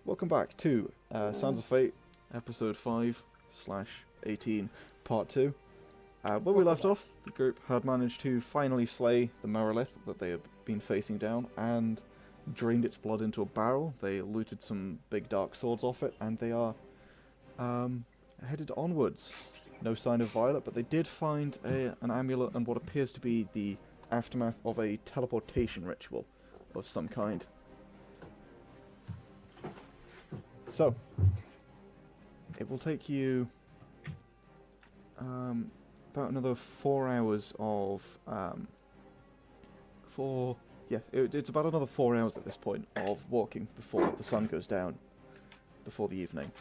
Welcome back to Sands of Fate, episode 5/18, part 2. Where we left off, the group had managed to finally slay the Merilith that they had been facing down and drained its blood into a barrel. They looted some big dark swords off it, and they are headed onwards. No sign of Violet, but they did find an amulet and what appears to be the aftermath of a teleportation ritual of some kind. So, it will take you about another 4 hours of it's about another 4 hours at this point of walking before the sun goes down, before the evening.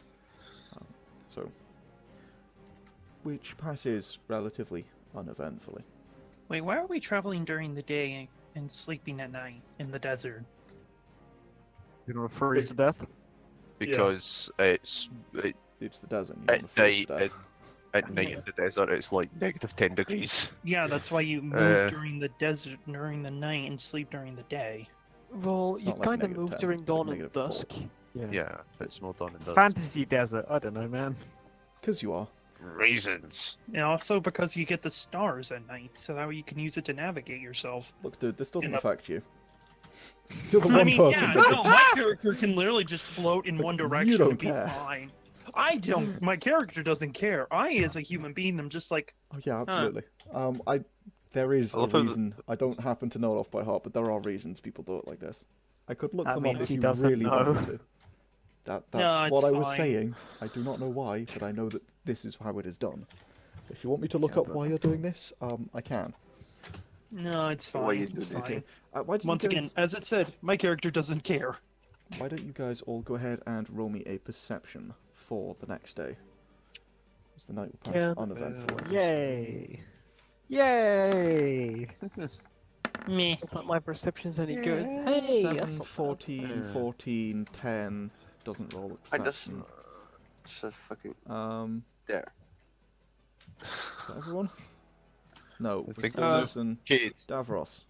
Which passes relatively uneventfully. Wait, why are we traveling during the day and sleeping at night in the desert? You don't freeze to death? Because it's the desert. You at night. At night in the desert, it's like -10 degrees. Yeah, that's why you move during the desert during the night and sleep during the day. Well, It's you not like kind of -10, move during it's like dawn and -4. dusk. Yeah, it's more done in dusk. Fantasy desert, I don't know, man. Because you are. Reasons. And also because you get the stars at night, so that way you can use it to navigate yourself. Look, dude, this doesn't Yeah. affect you. You're the I one mean, person yeah, that... no, my character can literally just float in But one you direction don't and be care. fine. I don't. My character doesn't care. I, as a human being, am just like, Oh yeah, absolutely. There is I a love how the- reason. I don't happen to know it off by heart, but there are reasons people do it like this. I could look That them up means if he you doesn't really know. wanted to. That's No, what it's I was fine. saying. I do not know why, but I know that this is how it is done. If you want me to look up why you're doing this, I can. no, it's Why fine. you do It's this? fine. Why don't Once you again, guys, as it said, my character doesn't care. why don't you guys all go ahead and roll me a perception for the next day? As the night will pass Yeah. uneventfully. Yay! Yay! Meh. Not like my perception's any good. Hey, 7, that's not 14, 14, 10. Doesn't roll a I just perception. fucking Is there. that everyone? No, I we're think still so. missing Cade. Davros.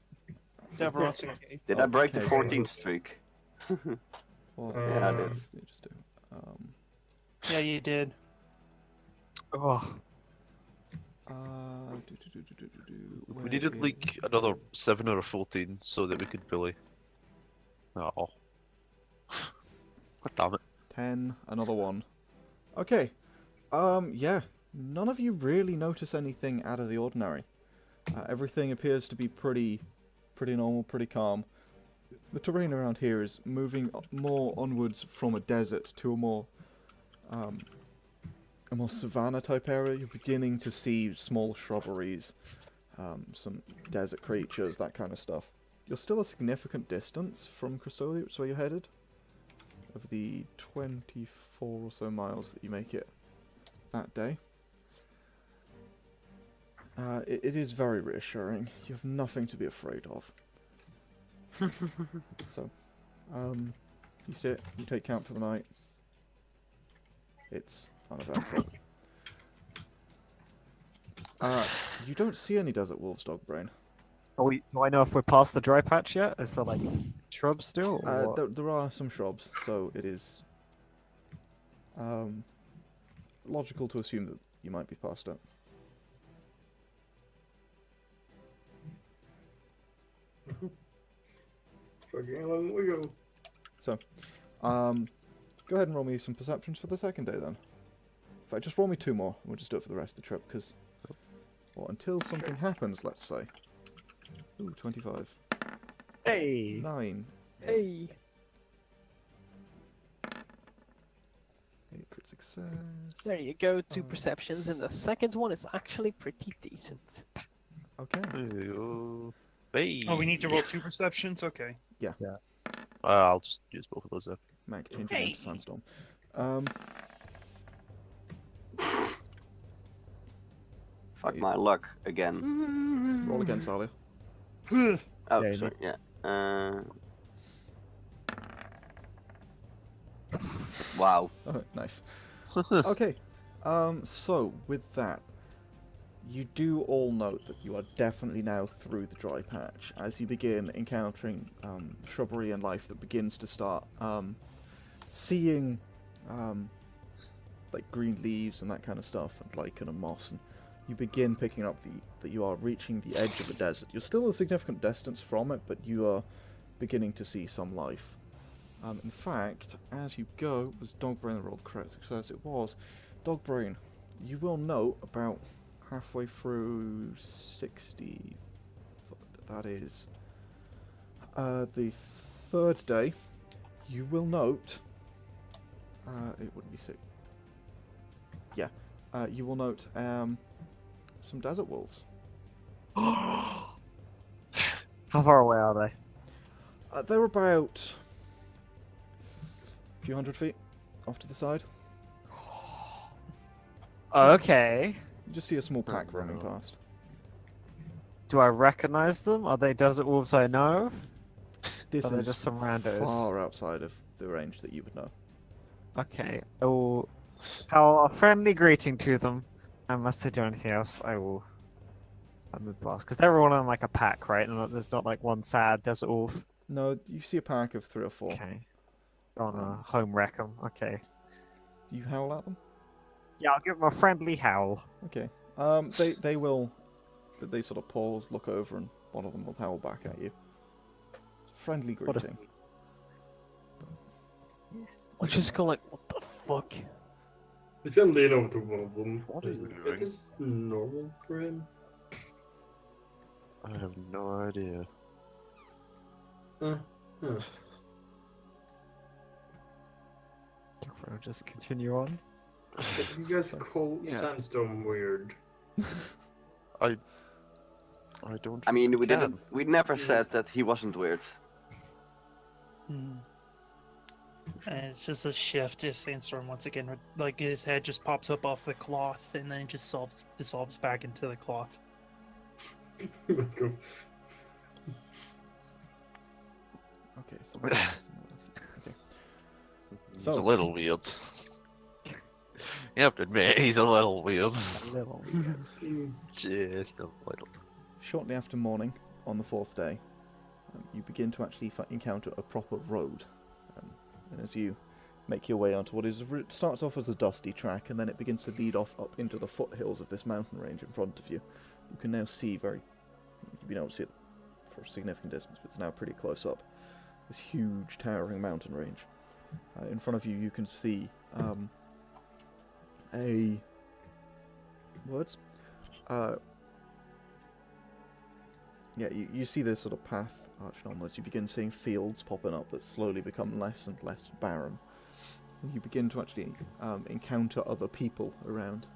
Davros and Cade. Did I break the Okay. 14th streak? What Yeah, I did. does it just do? Yeah, you did. Oh, We needed where like another 7 or a 14 so that we could bully. Oh. God damn it. 10, another one. Okay. Yeah. None of you really notice anything out of the ordinary. Everything appears to be pretty normal, pretty calm. The terrain around here is moving more onwards from a desert to a more savanna type area. You're beginning to see small shrubberies, some desert creatures, that kind of stuff. You're still a significant distance from Krystolia, which is where you're headed. Over the 24 or so miles that you make it that day. It is very reassuring. You have nothing to be afraid of. So, you sit, you take count for the night. It's uneventful. You don't see any desert wolves, Dogbrain. do I know if we're past the dry patch yet? Is there like shrubs still? Or what? There are some shrubs, so it is logical to assume that you might be past it. So, go ahead and roll me some perceptions for the second day then. In fact, just roll me 2 more, and we'll just do it for the rest of the trip, because, well, until something happens, let's say. Ooh, 25. Hey! 9. Hey, 8 crit success. there you go. 2 perceptions, and the second one is actually pretty decent. Okay. Hey. Oh, we need to roll 2 perceptions? Okay. I'll just use both of those then. Mac, change your name to Hey. Sandstorm. Fuck my luck again. Roll again, Salia. Oh, Yeah, sorry. Yeah. Wow. Oh, nice. Okay. So, with that, you do all note that you are definitely now through the dry patch, as you begin encountering shrubbery and life that begins to start seeing like green leaves and that kind of stuff, and lichen and moss, and you begin picking up that you are reaching the edge of the desert. You're still a significant distance from it, but you are beginning to see some life. In fact, as you go, was Dogbrain rolled correct success? It was. Dogbrain, you will note about halfway through 60, that is the third day, you will note, it wouldn't be sick. Yeah, you will note some desert wolves. How far away are they? They're about a few hundred feet off to the side. Okay. You just see a small pack roaming past. Do I recognize them? Are they desert wolves I know? This Are they is just some randos? far outside of the range that you would know. Okay. I will. How a friendly greeting to them. Unless they do anything else, I will. I move past because they're all in like a pack, right? And there's not like one sad desert wolf. No, you see a pack of 3 or 4. Okay. On a home wreck 'em. Okay. You howl at them? Yeah, I'll give them a friendly howl. Okay. They will. They sort of pause, look over, and one of them will howl back at you. Friendly What a greeting. I'll just go like, what the fuck? He's gonna lean over to one of them. What are you Is doing? this normal for him? I have no idea. Huh. I'll just continue on. You guys call Yeah. Sandstorm weird? I don't. I mean, we can. didn't. We never said that he wasn't weird. And it's just a shift to Sandstorm once again. Like his head just pops up off the cloth and then it just dissolves back into the cloth. Okay, so okay. He's So- a little weird. You have to admit, he's a little weird. A little. Just a little. Shortly after morning, on the 4th day, you begin to actually encounter a proper road. And as you make your way onto what starts off as a dusty track, and then it begins to lead off up into the foothills of this mountain range in front of you. You can now see you've been able to see it for a significant distance, but it's now pretty close up. This huge, towering mountain range. In front of you, you can see you see this sort of path arching onwards. You begin seeing fields popping up that slowly become less and less barren. You begin to actually encounter other people around,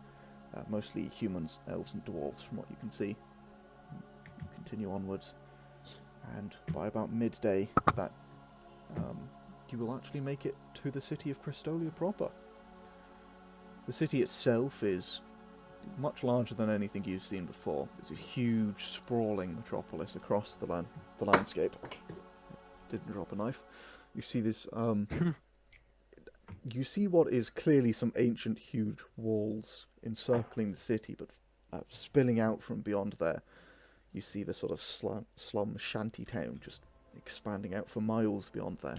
mostly humans, elves and dwarves from what you can see. You continue onwards, and by about midday, you will actually make it to the city of Krystolia proper. The city itself is much larger than anything you've seen before. It's a huge, sprawling metropolis across the landscape. Didn't drop a knife. You see this. You see what is clearly some ancient, huge walls encircling the city, but spilling out from beyond there. You see the sort of slum shanty town just expanding out for miles beyond there.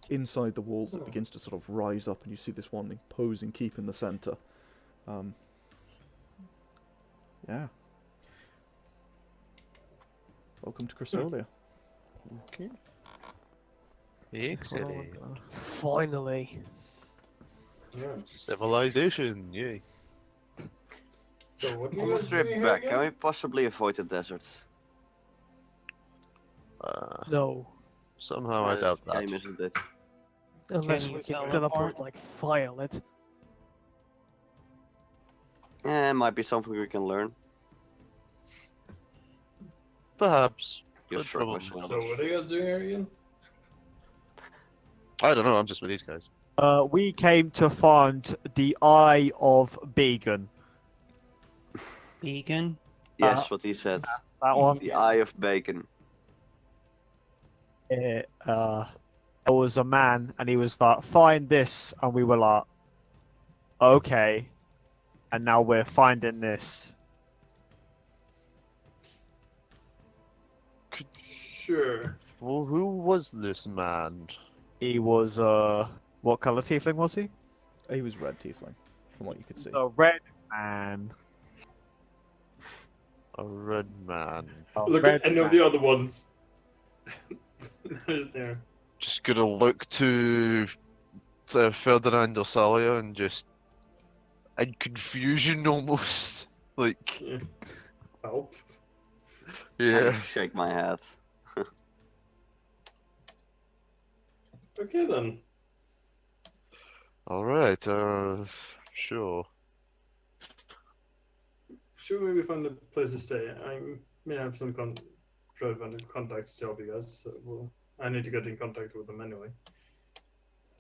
Inside the walls, it begins to sort of rise up, and you see this one imposing keep in the centre. Yeah. Welcome to Krystolia. Okay. Big city. Finally. Yeah. Civilization, yay. So what do On you the guys trip doing back, here can we again? possibly avoid the desert? No. Somehow I doubt that. Game, isn't it? Unless you we can teleport? teleport like Violet. It might be something we can learn. Perhaps. Just Good shrug my problem. shoulders. So what are you guys doing here again? I don't know, I'm just with these guys. We came to find the Eye of Beacon. Vegan? Yes, what he said. That one. The Eye of Bacon. There was a man, and he was like, "Find this," and we were like, "Okay." And now we're finding this. Sure. Well, who was this man? He was What color tiefling was he? He was red tiefling, from what you could see. The red man. A red man. A Look red at any of man. the other ones. Is there? Just gonna look to Ferdinand or Salia and just in confusion almost. Like, Yeah. Help. I yeah. just shake my head. Okay then. Alright, sure. Should we maybe find a place to stay? I may have some try to find contacts to help you guys. So I need to get in contact with them anyway.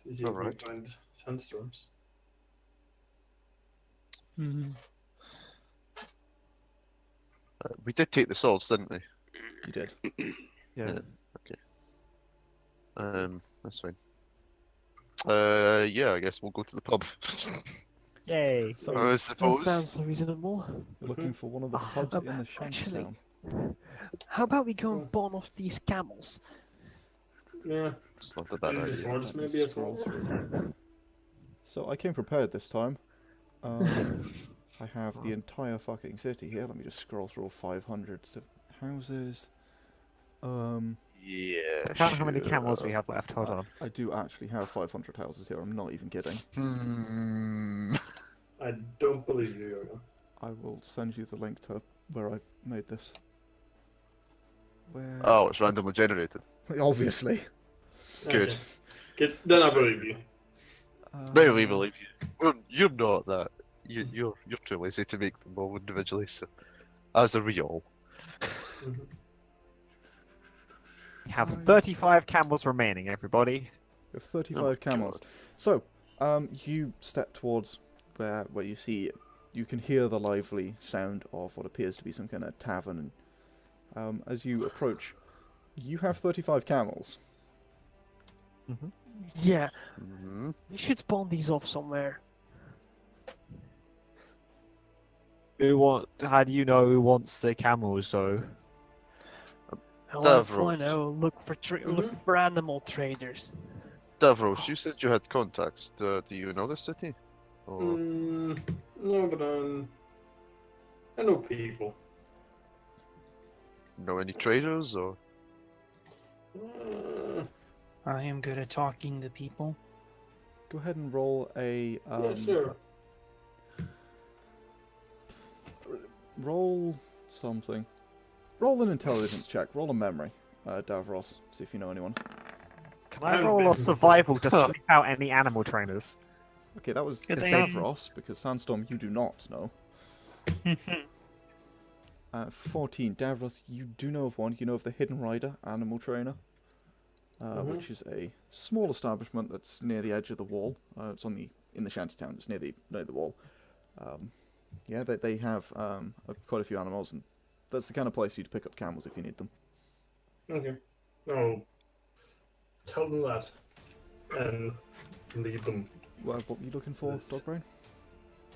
To see if we Alright. can find sandstorms. Mhm. We did take the swords, didn't we? You did. Yeah. That's fine. Yeah, I guess we'll go to the pub. Yay. So I That suppose. sounds reasonable. you're looking for one of the pubs in the shanty actually- town. How about we go and pawn off these camels? Yeah. It's not a bad And the idea. swords Let me maybe as scroll well. through. So I came prepared this time. I have the entire fucking city here. Let me just scroll through all 500 houses. Yeah. Count how many camels sure. we have left. Hold on. I do actually have 500 houses here. I'm not even kidding. Hmm. I don't believe you, Yargon. I will send you the link to where I made this. Where? Oh, it's randomly generated. Obviously. Good. Okay. Good. Then I believe you. No, we believe you. Well, you're not that. You're too lazy to make them all individually. So, as are we all. Mhm. We have 35 camels remaining, everybody. We have 35 Oh, camels. God. So, you step towards where you see, you can hear the lively sound of what appears to be some kind of tavern. And as you approach, you have 35 camels. Yeah, Hmm. we should pawn these off somewhere. How do you know who wants the camels, though? Well, Davros. I know. Look Mhm. for animal traders. Davros, you said you had contacts. Do you know the city? Or No, but I know people. know any traders? Or Uh, I am good at talking to people. Go ahead and roll a yeah, sure. roll something. Roll an intelligence check. Roll a memory, Davros. See if you know anyone. Can I roll a survival to Huh. sniff out any animal trainers? Okay, that was Good thing. Davros, because Sandstorm you do not know. 14. Davros, you do know of one. You know of the Hidden Rider Animal Trainer, which is a small establishment that's near the edge of the wall. It's in the shantytown. It's near the wall. Yeah, they have quite a few animals, and that's the kind of place you'd pick up camels if you need them. Okay. Oh, tell them that, and lead them. What were you looking for, Yes. Dogbrain?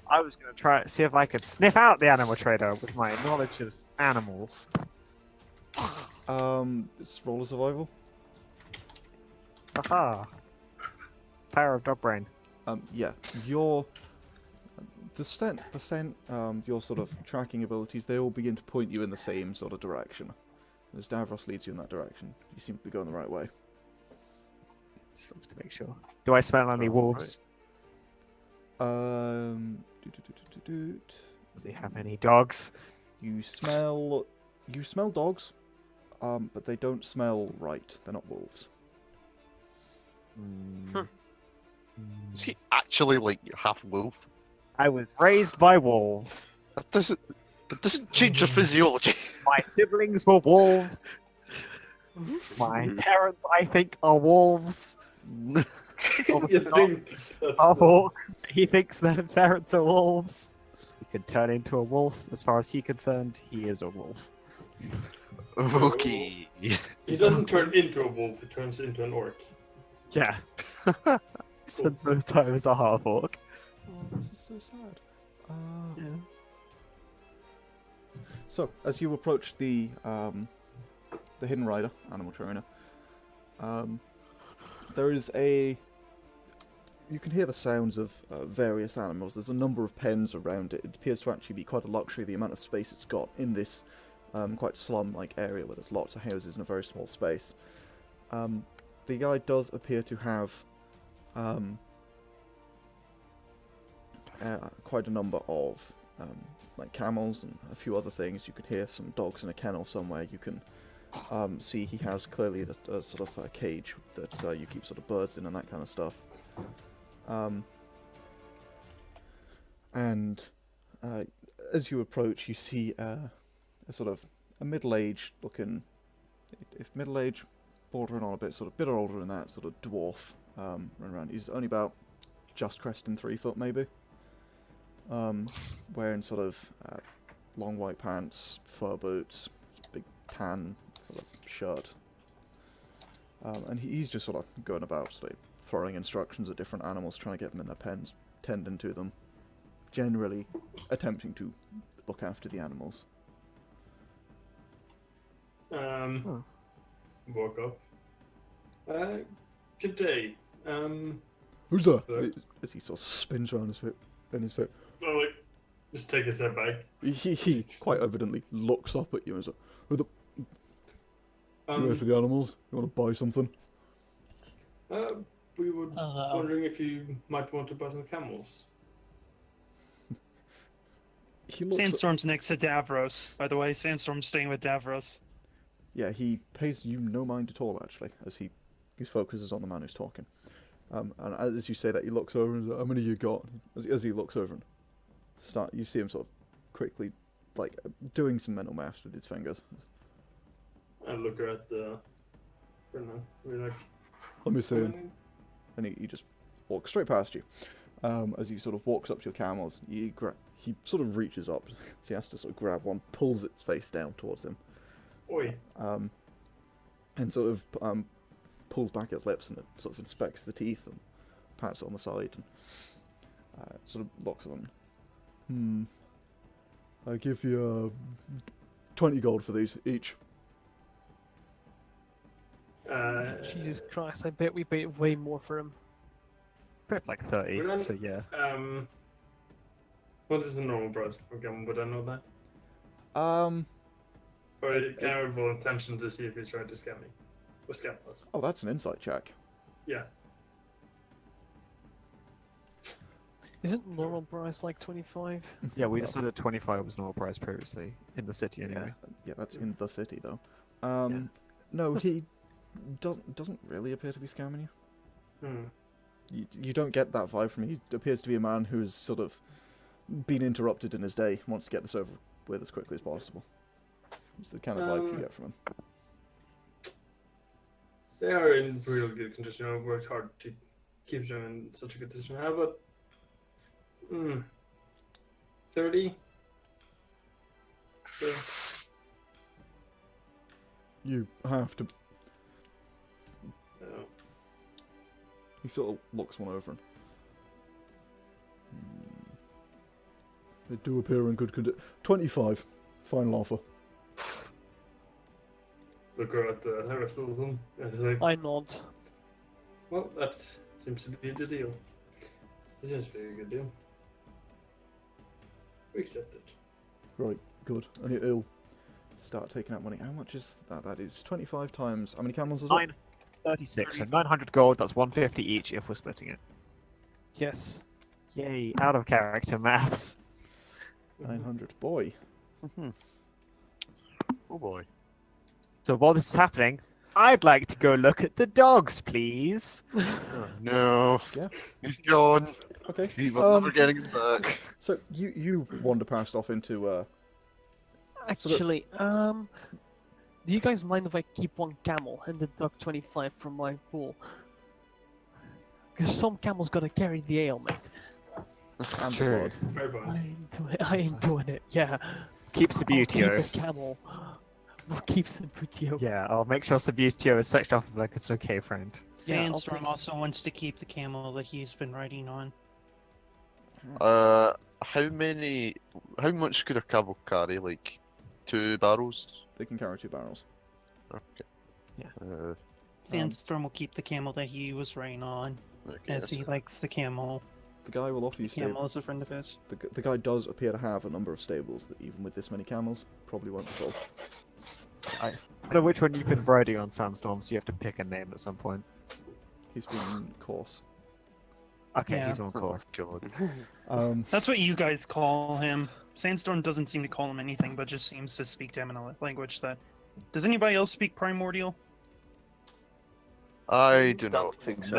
I was going to try see if I could sniff out the animal trader with my knowledge of animals. It's roll a survival. Aha! Power of dog brain. Yeah, the scent, your sort of tracking abilities, they all begin to point you in the same sort of direction. As Davros leads you in that direction, you seem to be going the right way. Just looks to make sure. Do I smell any wolves? Does he have any dogs? You smell dogs, but they don't smell right. They're not wolves. is he actually like half wolf? I was raised by wolves. That doesn't change your physiology. My siblings were wolves. My parents, I think, are wolves. Obviously You not. think that's Half orc. He thinks their parents are wolves. He can turn into a wolf. As far as he's concerned, he is a wolf. Okay. He doesn't turn into a wolf, he turns into an orc. Yeah. Spends most time as a half orc. Oh, this is so sad. Yeah. So, as you approach the Hidden Rider Animal Trainer, there is a you can hear the sounds of various animals. There's a number of pens around it. It appears to actually be quite a luxury, the amount of space it's got in this quite slum-like area where there's lots of houses in a very small space. The guy does appear to have quite a number of like camels and a few other things. You can hear some dogs in a kennel somewhere. You can see he has clearly a sort of a cage that you keep sort of birds in and that kind of stuff. And as you approach, you see a sort of a middle-aged looking, if middle-aged, bordering on a bit older than that, sort of dwarf running around. He's only about just cresting 3 foot maybe. Wearing sort of long white pants, fur boots, big tan sort of shirt. And he's just sort of going about sort of throwing instructions at different animals, trying to get them in their pens, tending to them, generally attempting to look after the animals. Walk up. Good day. Who's that? Hello? As he sort of spins around his foot. Well, like, just take a step back. He quite evidently looks up at you and is like, "Who the you here for the animals? You want to buy something?" We were wondering if you might want to buy some camels. He looks Sandstorm's next to Davros, by the way. Sandstorm's staying with Davros. Yeah, he pays you no mind at all, actually, as he focuses on the man who's talking. And as you say that, he looks over and says, "How many you got?" As he looks over and you see him sort of quickly, like, doing some mental maths with his fingers. I look at the. We're like. Let me see him. And he just walks straight past you. As he sort of walks up to your camels, he sort of reaches up, so he has to sort of grab one, pulls its face down towards him. Oi. And sort of pulls back its lips and it sort of inspects the teeth and pats it on the side and sort of looks on. I give you 20 gold for these each. Jesus Christ, I bet we paid way more for him. Like 30, We're on- so yeah. What is the normal price for Gavin? Would I know that? Or terrible intention to see if he's trying to scam me. Or scam us. Oh, that's an insight check. Yeah. Isn't normal price like 25? Yeah, we decided 25 was normal price previously, in the city anyway. Yeah, that's in the city though. No, he doesn't really appear to be scamming you. You don't get that vibe from him. He appears to be a man who's sort of been interrupted in his day, wants to get this over with as quickly as possible. It's the kind of vibe you get from him. They are in real good condition. I've worked hard to keep them in such a good condition. How about 30? So, You have to. uh, He sort of looks one over and. They do appear in good condition. 25. Final offer. look at the rest of them. And it's like, I nod. well, that seems to be the deal. It seems to be a good deal. We accept it. Right, good. And he'll start taking out money. How much is that? That is 25 times. How many camels is it? 36, so 900 gold, that's 150 each if we're splitting it. Yes. Yay, out of character maths. 900. Boy. Oh boy. So while this is happening, I'd like to go look at the dogs, please. Oh, no. Yeah. He's gone. Okay. We're never getting him back. So you wander past off into Actually, do you guys mind if I keep one camel and deduct 25 from my pool? Because some camels gotta carry the ale, mate. and Sure. blood. Fair I point. ain't doing it. I ain't doing it. Yeah. Keeps Sabutio. I'll keep a camel. What keeps Sabutio? Yeah, I'll make sure Sabutio is switched off like it's okay, friend. Yeah, I'll Sandstorm take- also wants to keep the camel that he's been riding on. How much could a camel carry? Like 2 barrels? They can carry 2 barrels. Okay. Yeah. Uh, Sandstorm will keep the camel that he was riding on. Okay, as he likes the camel. The guy will offer you Camel stables. is a friend of his. The guy does appear to have a number of stables that, even with this many camels, probably won't be full. I don't know which one you've been riding on Sandstorm, so you have to pick a name at some point. He's been coarse. Okay, Yeah. he's on Oh my course. god. That's what you guys call him. Sandstorm doesn't seem to call him anything, but just seems to speak to him in a language that. Does anybody else speak Primordial? I do not think so.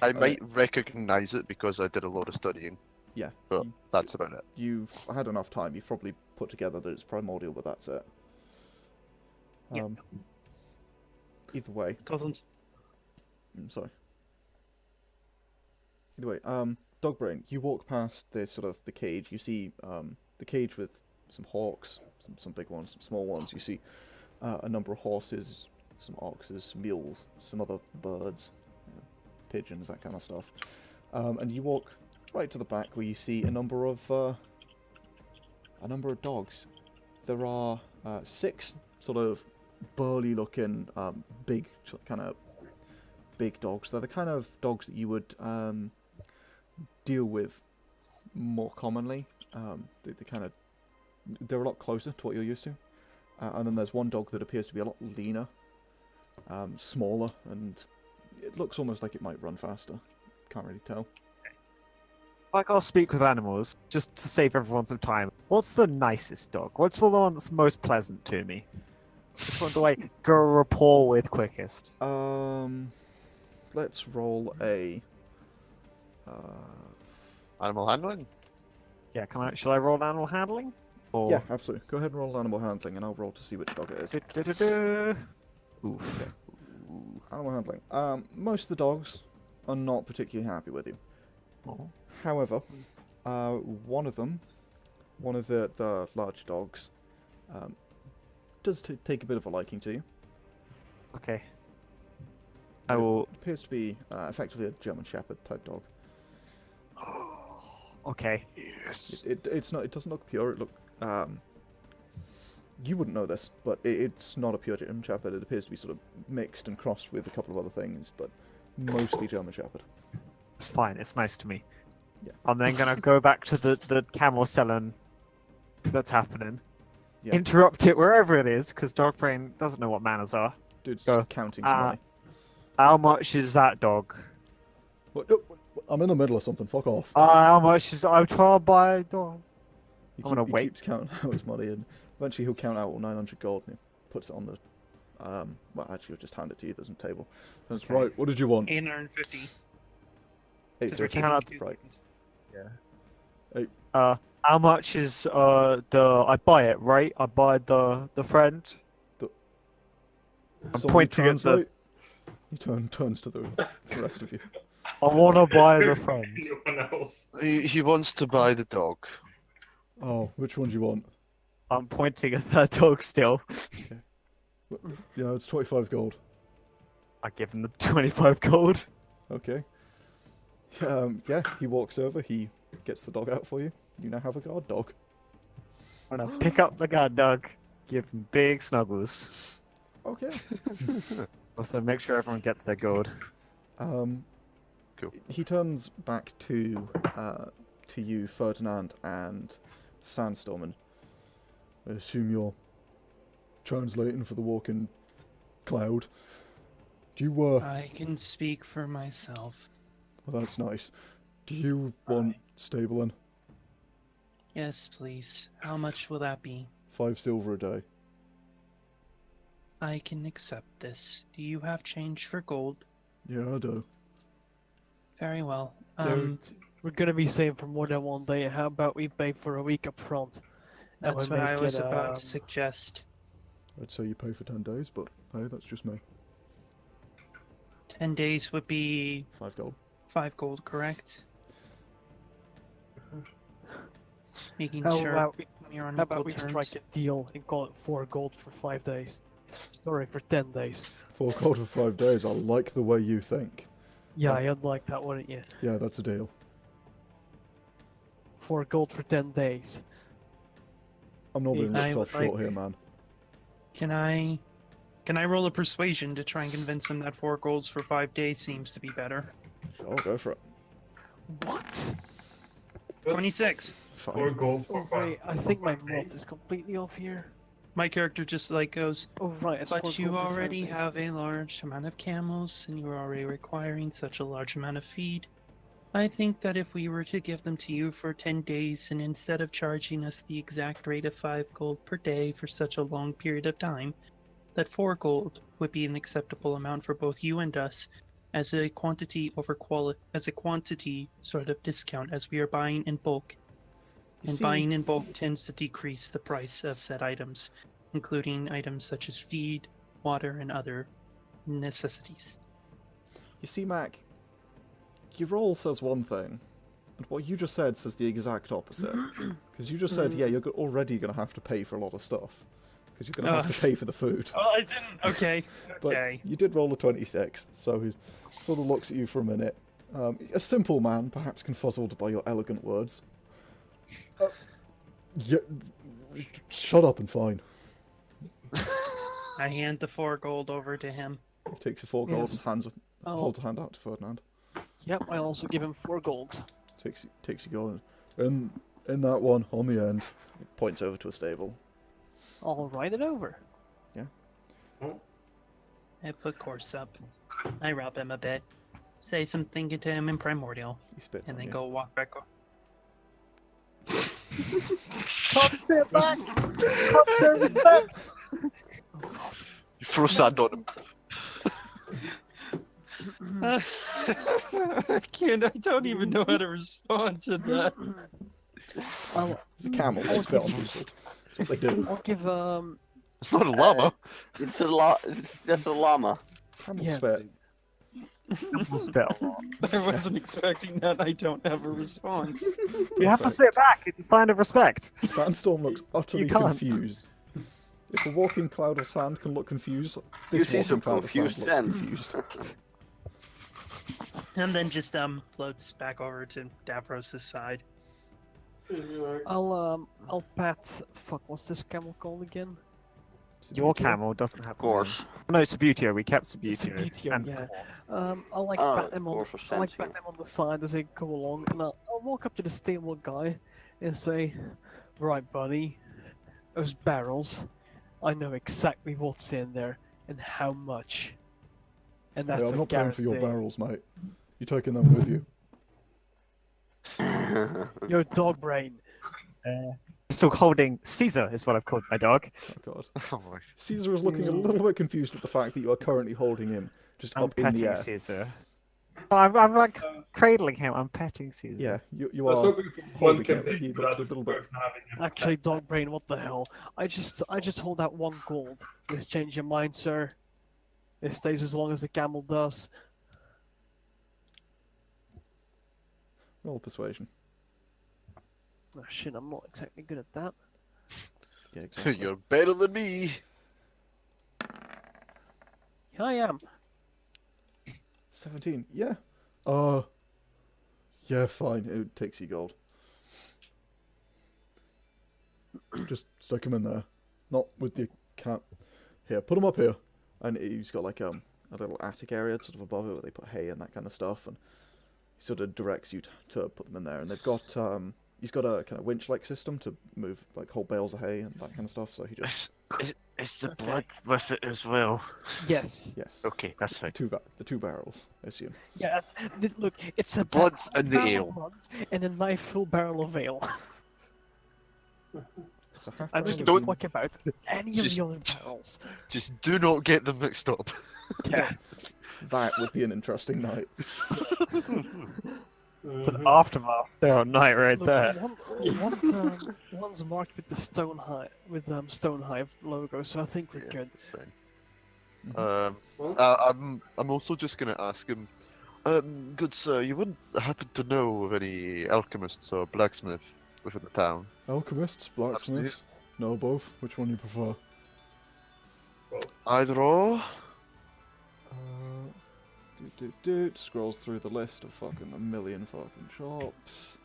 I No. might recognize it because I did a lot of studying, Yeah. but that's about it. You've had enough time. You've probably put together that it's primordial, but that's it. Yeah. Either way, Calls him. sorry. Either way, Dogbrain, you walk past the sort of the cage. You see the cage with some hawks, some big ones, some small ones. You see a number of horses, some oxes, some mules, some other birds, pigeons, that kind of stuff. And you walk right to the back where you see a number of dogs. There are 6 sort of burly-looking, big kind of big dogs. They're the kind of dogs that you would deal with more commonly. They're a lot closer to what you're used to. And then there's one dog that appears to be a lot leaner, smaller, and it looks almost like it might run faster. Can't really tell. Like, I'll speak with animals, just to save everyone some time. What's the nicest dog? What's the one that's most pleasant to me? Which one do I go rapport with quickest? Let's roll a. Animal handling? Yeah, shall I roll animal handling? Or... Yeah, absolutely. Go ahead and roll animal handling, and I'll roll to see which dog it is. Oof. Animal handling. Most of the dogs are not particularly happy with you. Oh. However, one of the large dogs, does take a bit of a liking to you. Okay. I will. It appears to be effectively a German Shepherd type dog. Okay. Yes. It doesn't look pure. You wouldn't know this, but it's not a pure German Shepherd. It appears to be sort of mixed and crossed with a couple of other things, but mostly German Shepherd. It's fine. It's nice to me. Yeah. I'm then gonna go back to the camel selling that's happening. Yeah. Interrupt it wherever it is, because Dogbrain doesn't know what manners are. Dude's Go. just counting some money. How much is that dog? What? No, I'm in the middle of something. Fuck off. How much is? I'm trying to buy a dog. He I'm gonna he wait. keeps counting out his money, and eventually he'll count out all 900 gold, and he puts it on the. Well, actually, he'll just hand it to you. There's a table. That's Okay. right. What did you want? 850. 850. cannot- Right. How much is I buy it, right? I buy the friend. I'm Someone pointing at the. translate? He turns to the rest of you. I wanna buy the friend. Anyone else? He wants to buy the dog. Oh, which one do you want? I'm pointing at the dog still. Yeah, it's 25 gold. I give him the 25 gold. Okay. Yeah, he walks over. He gets the dog out for you. You now have a guard dog. I'm gonna pick up the guard dog, give him big snuggles. Okay. Also, make sure everyone gets their gold. Cool. He turns back to you, Ferdinand, and Sandstorm, and I assume you're translating for the walking cloud. Do you, I can speak for myself. well, that's nice. Do you want stabling? Yes, please. How much will that be? 5 silver a day. I can accept this. Do you have change for gold? Yeah, I do. Very well. So we're gonna be saving for more than one day. How about we pay for a week up front? and That's we what I make was it, about to suggest. I'd say you pay for 10 days, but hey, that's just me. 10 days would be 5 gold. 5 gold, correct? Making How sure about you're on How about equal we terms. strike a deal and call it 4 gold for 5 days? Sorry, for 10 days. 4 gold for 5 days. I like the way you think. Yeah, you'd like that, wouldn't you? Yeah, that's a deal. 4 gold for 10 days. I'm not being I ripped would off short like- here, man. Can I roll a persuasion to try and convince him that 4 golds for 5 days seems to be better? Sure, go for it. What? 26. Or Fine. gold. Oh wait, I think my math is completely off here. My character just like goes, Oh right, it's 4 but you gold per already phase. have a large amount of camels, and you are already requiring such a large amount of feed. I think that if we were to give them to you for 10 days, and instead of charging us the exact rate of 5 gold per day for such a long period of time, that 4 gold would be an acceptable amount for both you and us, as a quantity over as a quantity sort of discount, as we are buying in bulk. You And see, buying in bulk tends to decrease the price of said items, including items such as feed, water, and other necessities. you see, Mac, your role says one thing, and what you just said says the exact opposite. Because you just said, yeah, you're already going to have to pay for a lot of stuff. Because you're going to have to pay for the food. Oh, I didn't. Okay. But Okay. you did roll a 26, so he sort of looks at you for a minute. A simple man, perhaps confuzzled by your elegant words. Yeah, shut up and fine. I hand the 4 gold over to him. He takes a 4 gold Yes. and Oh, holds a hand out to Ferdinand. yep, I also give him 4 gold. Takes your gold. And in that one, on the end, he points over to a stable. I'll write it over. I put course up. I rub him a bit. Say something to him in Primordial. He spits And on then you. go walk back. Can't step back! Can't show respect! You throw sand on him. I can't. I don't even know how to respond to that. I'll, It's a camel. They spit on people. That's what they do. I'll give It's not a llama. It's that's a llama. Camels yeah. spit. We'll spit a lot. I wasn't expecting that. I don't have a response. You have to Perfect. spit back. It's a sign of respect. Sandstorm looks utterly You can't. confused. If a walking cloud of sand can look confused, this see some walking cloud of sand confused looks sand. confused. And then just floats back over to Davros' side. I'll pat. Fuck, what's this camel called again? Your camel doesn't have Of course. No, Sabutio. We kept Sabutio. Sabutio, And yeah. Scorn. I'll like Oh, pat him on. of course, I'll like sensing. pat him on the side as they go along, and I'll walk up to the stable guy and say, "Right, buddy, those barrels. I know exactly what's in there and how much. And that's Hey, I'm a not paying for your guarantee. barrels, mate. You taking them with you? Your dog brain. Still holding Caesar is what I've called my dog. Oh god. Oh my. Caesar is looking a little bit confused at the fact that you are currently holding him just I'm up in the petting air. Caesar. Oh, I'm like cradling him. I'm petting Caesar. Yeah, you I was are. hoping for one holding him. campaign He without looks a the little bit. person having him. Actually, dog brain. What the hell? I just hold out 1 gold. Please change your mind, sir. It stays as long as the camel does. Roll persuasion. Oh shit, I'm not exactly good at that. Yeah, exactly. You're better than me. Here I am. 17. Yeah. Yeah, fine. It takes you gold. Just stick him in there. Not with the cat. Here, put him up here. And he's got like a little attic area sort of above it where they put hay and that kind of stuff. And he sort of directs you to put them in there. And they've got he's got a kind of winch-like system to move like whole bales of hay and that kind of stuff. So he just Is the Okay. blood with it as well? Yes. yes. Okay, that's The fine. two barrels, I assume. Yeah. Look, it's a blood's in the barrel ale. of blood and a knife full barrel of ale. It's a half I barrel don't of give a Don't- fuck about any of Just- the other barrels. Just do not get them mixed up. Yeah. That would be an interesting night. It's an aftermath stone night right Look, there. one's marked with the Stone Hive logo, so I think we're Yeah, good. that's fine. Mhm. I'm also just gonna ask him. Good sir, you wouldn't happen to know of any alchemists or blacksmith within the town? Alchemists, blacksmiths. No, both. Which one you prefer? Either or? Scrolls through the list of fucking a million fucking shops.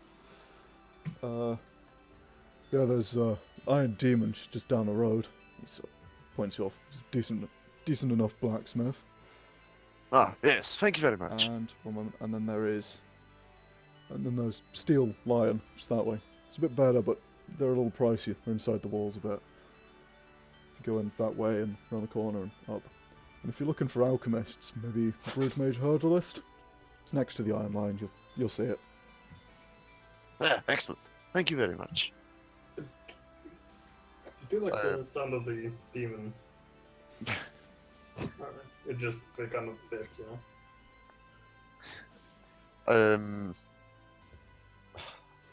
Yeah, there's Iron Demon just down the road. He sort of points you off. He's a decent enough blacksmith. Ah, yes, thank you very much. And one moment, and then there's Steel Lion, just that way. It's a bit better, but they're a little pricey. They're inside the walls a bit. If you go in that way and around the corner and up. And if you're looking for alchemists, maybe Brood Mage Hurdleist. It's next to the Iron Line. You'll see it. Ah, excellent. Thank you very much. I do like the sound of the demon. It just they kind of fits, you know.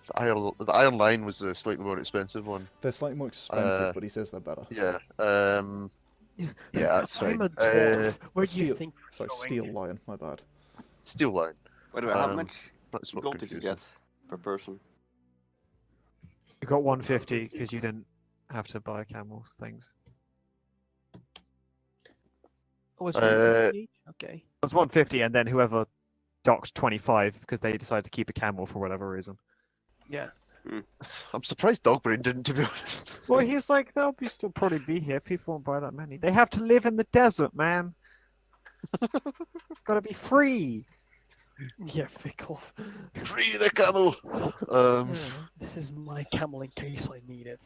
The Iron Line was the slightly more expensive one. They're slightly more expensive, but he says they're better. Yeah. Yeah, that's I'm right. a dwarf. Where do Steel- you think we're Sorry, going? Steel Lion, my bad. Steel Line. Wait a minute, how Um, much That's what gold did you confusing. get per person? You got 150 because you didn't have to buy camels things. Oh, it's Uh, 150 each? Okay. It was 150, and then whoever docked 25 because they decided to keep a camel for whatever reason. Yeah. I'm surprised Dogbrain didn't, to be honest. Well, he's like, they'll be still probably be here. People won't buy that many. They have to live in the desert, man. Gotta be free. Yeah, pick off. Free the camel! This is my camel in case I need it.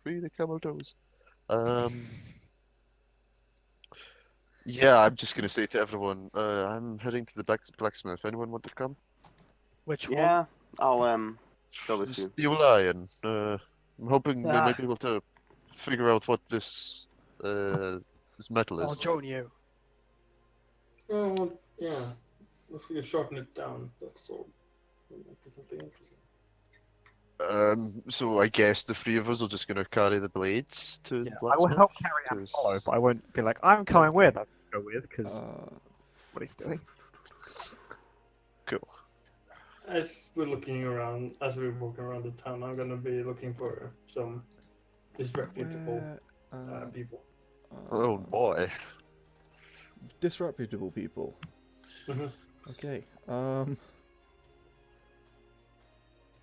Free the camel toes. Yeah, I'm just gonna say to everyone, I'm heading to the blacksmith. Anyone want to come? Which one? Yeah, I'll go with you. Steel Lion. I'm hoping they Ah. might be able to figure out what this metal I'll is. join you. Oh, well, yeah. If you shorten it down, that's all. That might be something interesting. So I guess the three of us are just gonna carry the blades to the Yeah, I will blacksmith. help carry and follow, but I won't be like, I'm coming with. I'll go with because what he's doing. Cool. As we're looking around, as we're walking around the town, I'm gonna be looking for some disreputable people. Oh boy. Disreputable people. Mhm. Okay.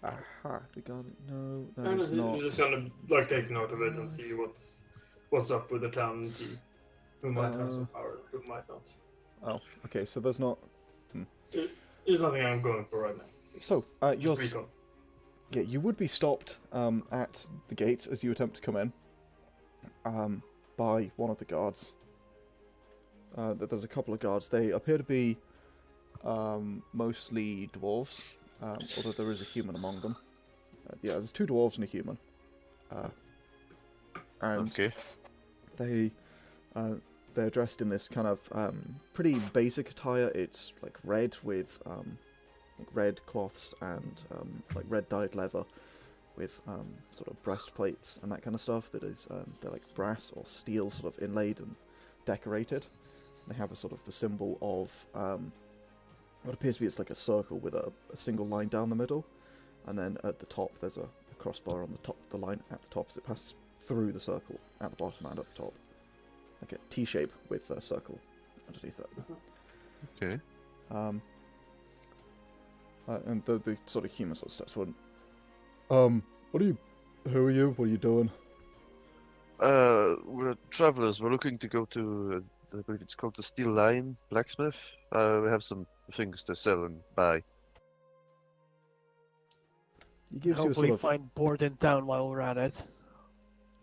Aha. The garden. No, that And is not. you're just gonna like take note of it and see what's up with the town and see who might have some power, who might not. Oh, okay. So there's not. There's nothing I'm going for right now. So, you're. Just recon. Yeah, you would be stopped at the gate as you attempt to come in by one of the guards. There's a couple of guards. They appear to be mostly dwarves, although there is a human among them. Yeah, there's two dwarves and a human. And Okay. they're dressed in this kind of pretty basic attire. It's like red with like red cloths and like red dyed leather with sort of breastplates and that kind of stuff. That is they're like brass or steel sort of inlaid and decorated. They have a sort of the symbol of what appears to be it's like a circle with a single line down the middle, and then at the top there's a crossbar on the top, the line at the top as it passes through the circle at the bottom and at the top, like a T shape with a circle underneath it. Okay. And the sort of human sort of steps forward. What are you? Who are you? What are you doing? We're travelers. We're looking to go to, I believe it's called the Steel Lion Blacksmith. We have some things to sell and buy. He gives you a Hopefully sort of. find Borden down while we're at it.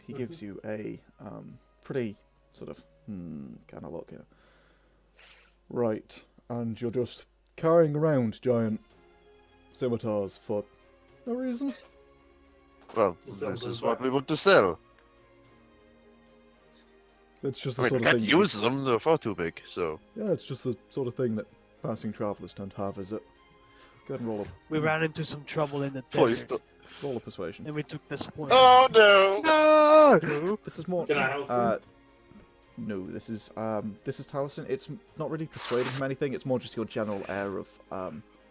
He gives you a pretty sort of kind of look. Yeah. Right, and you're just carrying around giant scimitars for no reason. Well, Sell this those is what back. we want to sell. It's just I the mean, sort we of can't thing. use them, they're far too big, so... Yeah, it's just the sort of thing that passing travellers tend to have, is it? Go ahead and roll We ran into some trouble in the Please desert, roll a persuasion. and we took this point. Oh no! No! This is more. Can I help you? No, this is Talisin. It's not really persuading him anything. It's more just your general air of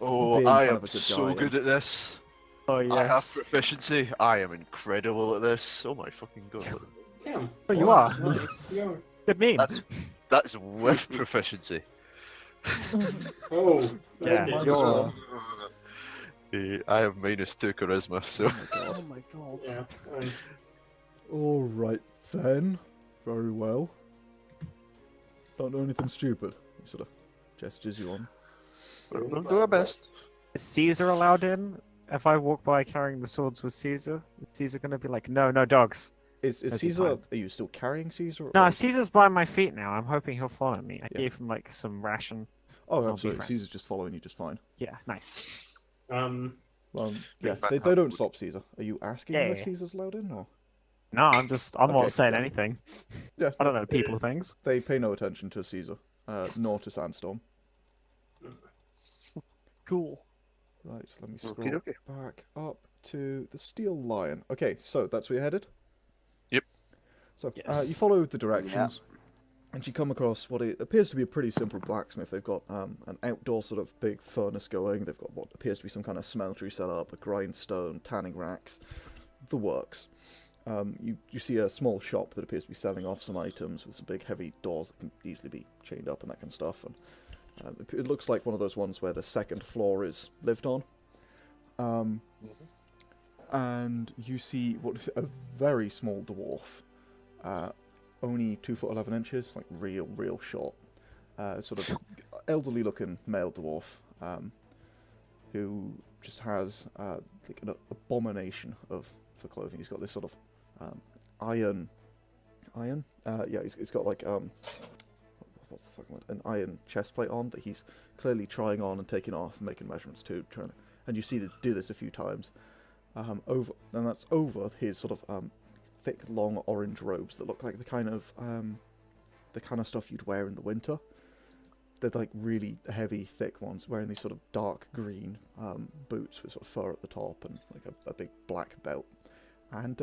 Oh, being I kind am of a good so guy, good at this. Oh I have yes. proficiency. I am incredible at this. Oh my fucking god. Damn. Oh, you are. Nice. Yeah. Good meme. That's with proficiency. Oh, that's Yeah, minus you're- one. I have -2 charisma, so... Oh my god. Yeah. I- All right then. Very well. Don't do anything stupid. He sort of gestures you on. We'll do our best. Is Caesar allowed in? If I walk by carrying the swords with Caesar, is Caesar gonna be like, no, no dogs? Is Is he Caesar? fine? Are you still carrying Caesar? No, or- Caesar's by my feet now. I'm hoping he'll follow me. I Yeah. gave him like some ration. Oh, be absolutely. friends. Caesar's just following you just fine. Yeah, nice. Well, yeah, Yes. they don't stop Caesar. Are you asking him if Yeah. Caesar's allowed in, or? No, I'm Okay, not saying yeah. anything. Yeah, I don't know people things. They pay no attention to Caesar, nor to Sandstorm. Cool. Right, let me scroll Okey-dokey. back up to the Steel Lion. Okay, so that's where you're headed? Yep. So, Yes. you follow the directions, and you come across what it appears to be a pretty simple blacksmith. They've got an outdoor sort of big furnace going. They've got what appears to be some kind of smeltery set up, a grindstone, tanning racks, the works. You see a small shop that appears to be selling off some items with some big heavy doors that can easily be chained up and that kind of stuff. And it looks like one of those ones where the second floor is lived on. And you see what is a very small dwarf, only 2'11", like real short, sort of elderly-looking male dwarf, who just has like an abomination for clothing. He's got this sort of iron. Yeah, he's got like what's the fucking word? An iron chest plate on that he's clearly trying on and taking off, and making measurements too, and you see him do this a few times. That's over his sort of thick, long orange robes that look like the kind of stuff you'd wear in the winter. They're like really heavy, thick ones, wearing these sort of dark green boots with sort of fur at the top and like a big black belt. And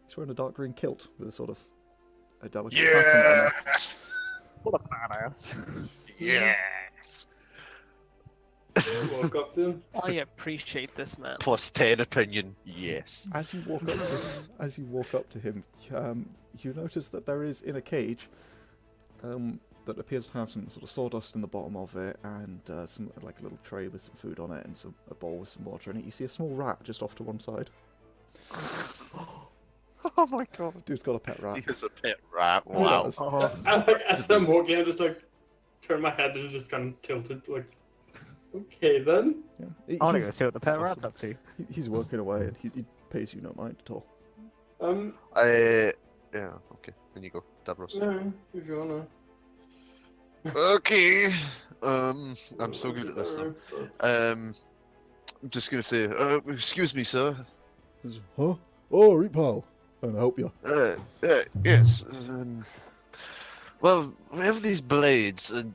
he's wearing a dark green kilt with a sort of a delicate pattern on it. Yes! What a badass. Yes! Walk up to him. I appreciate this, man. Plus 10 opinion, yes. As you walk up to him, you notice that there is in a cage that appears to have some sort of sawdust in the bottom of it, and some like a little tray with some food on it, and a bowl with some water in it. You see a small rat just off to one side. Oh my god. Dude's got a pet rat. He has a pet rat, He wow. does. As I'm walking, I just like turn my head and just kind of tilted, like, okay then. Yeah. I want to He's, go see what the pet rat's up to. he's working away, and he pays you no mind at all. Yeah, okay. Then you go, Davros. No, if you wanna. Okay. I'm so good at this though. I'm just gonna say, excuse me, sir. He's, huh? Oh, right, pal. Can I help you? Yes. Well, we have these blades, and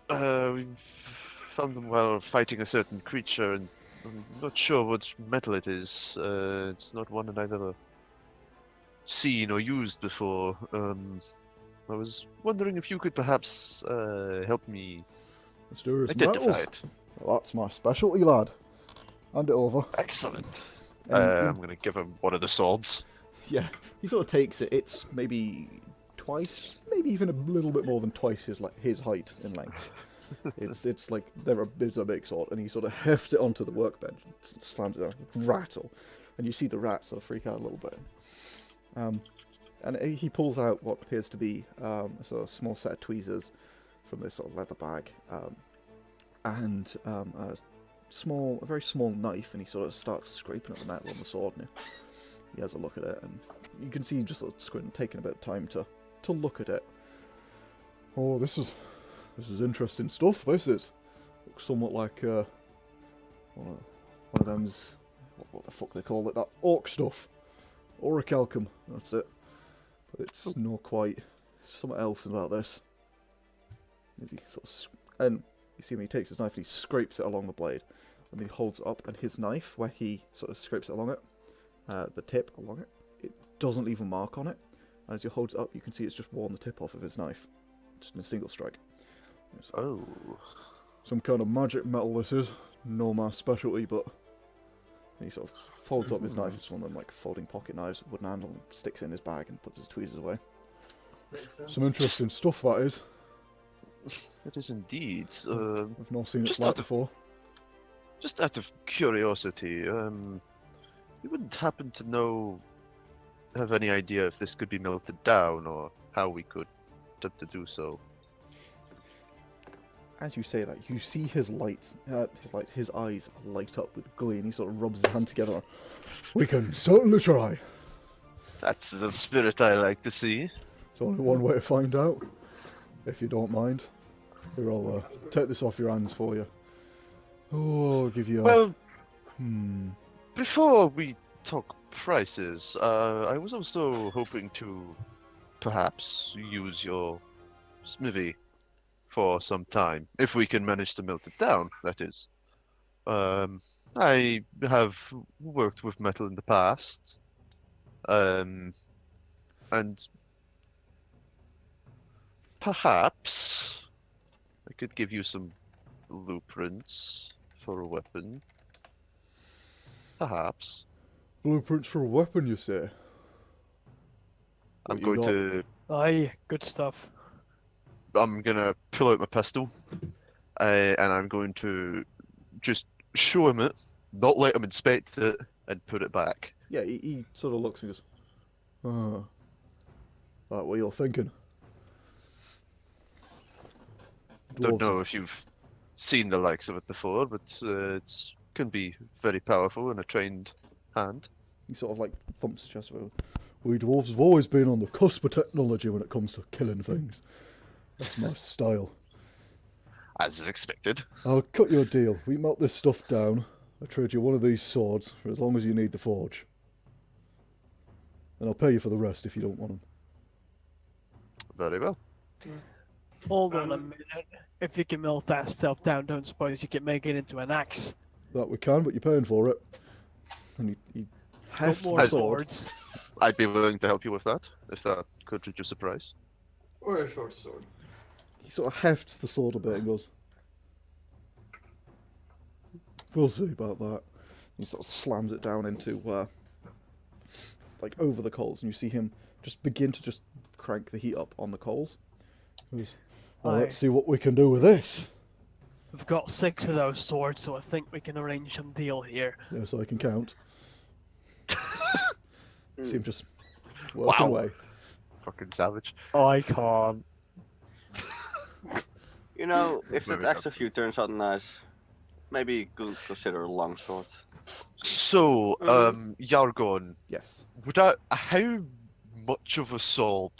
we found them while fighting a certain creature, and I'm not sure what metal it is. It's not one that I've ever seen or used before. I was wondering if you could perhaps help me Mysterious identify metals. it. Well, that's my specialty, lad. Hand it over. Excellent. And I'm gonna give him one of the swords. yeah, he sort of takes it. It's maybe twice, maybe even a little bit more than twice his height in length. It's like it's a big sword, and he sort of hefts it onto the workbench, and slams it down, rattle, and you see the rat sort of freak out a little bit. And he pulls out what appears to be a sort of small set of tweezers from this sort of leather bag, and a very small knife, and he sort of starts scraping at the metal on the sword, and he has a look at it, and you can see him just sort of squinting, taking a bit of time to look at it. Oh, this is interesting stuff. This is looks somewhat like one of them's what the fuck they call it, that orc stuff, orichalcum. That's it. But it's not quite something else about this. As he sort of and you see him, he takes his knife and he scrapes it along the blade, and then he holds it up, and his knife, where he sort of scrapes it along it, the tip along it, it doesn't leave a mark on it. And as he holds it up, you can see it's just worn the tip off of his knife, just in a single strike. Oh. Some kind of magic metal this is. No my specialty, but and he sort of folds up his knife. It's one of them like folding pocket knives with wooden handle, and sticks it in his bag and puts his tweezers away. Some interesting stuff that is. It is indeed. I've not seen it just like out of- before. Just out of curiosity, you wouldn't happen to have any idea if this could be melted down, or how we could attempt to do so? as you say that, you see his his eyes light up with glee, and he sort of rubs his hand together. We can certainly try. That's the spirit I like to see. There's only one way to find out, if you don't mind. Here, I'll take this off your hands for you. Oh, I'll give you a... Well, before we talk prices, I was also hoping to perhaps use your smithy for some time, if we can manage to melt it down, that is. I have worked with metal in the past, and perhaps I could give you some blueprints for a weapon. Perhaps. Blueprints for a weapon, you say? I'm What you going got? to. Aye, good stuff. I'm gonna pull out my pistol, and I'm going to just show him it, not let him inspect it, and put it back. Yeah, he sort of looks and goes, Right, what you're thinking? Don't Dwarves know have- if you've seen the likes of it before, but it can be very powerful in a trained hand. He sort of like thumps his chest. We dwarves have always been on the cusp of technology when it comes to killing things. That's my style. As is expected. I'll cut you a deal. We melt this stuff down. I trade you one of these swords for as long as you need the forge. And I'll pay you for the rest if you don't want them. Very well. Hold on a minute. If you can melt that stuff down, don't suppose you can make it into an axe. That we can, but you're paying for it. And he hefts Got the more sword. swords. I'd be willing to help you with that, if that could reduce the price. Or a short sword. He sort of hefts the sword a bit and goes, we'll see about that. He sort of slams it down into, like, over the coals, and you see him just begin to just crank the heat up on the coals. He goes, well, let's see what we can do with this. We've got 6 of those swords, so I think we can arrange some deal here. Yes, I can count. See him just working Wow. away. Fucking savage. I can't. You know, if that Moving extra few turns out nice, maybe you could consider a longsword. So, Yargon, Yes. how much of a sword,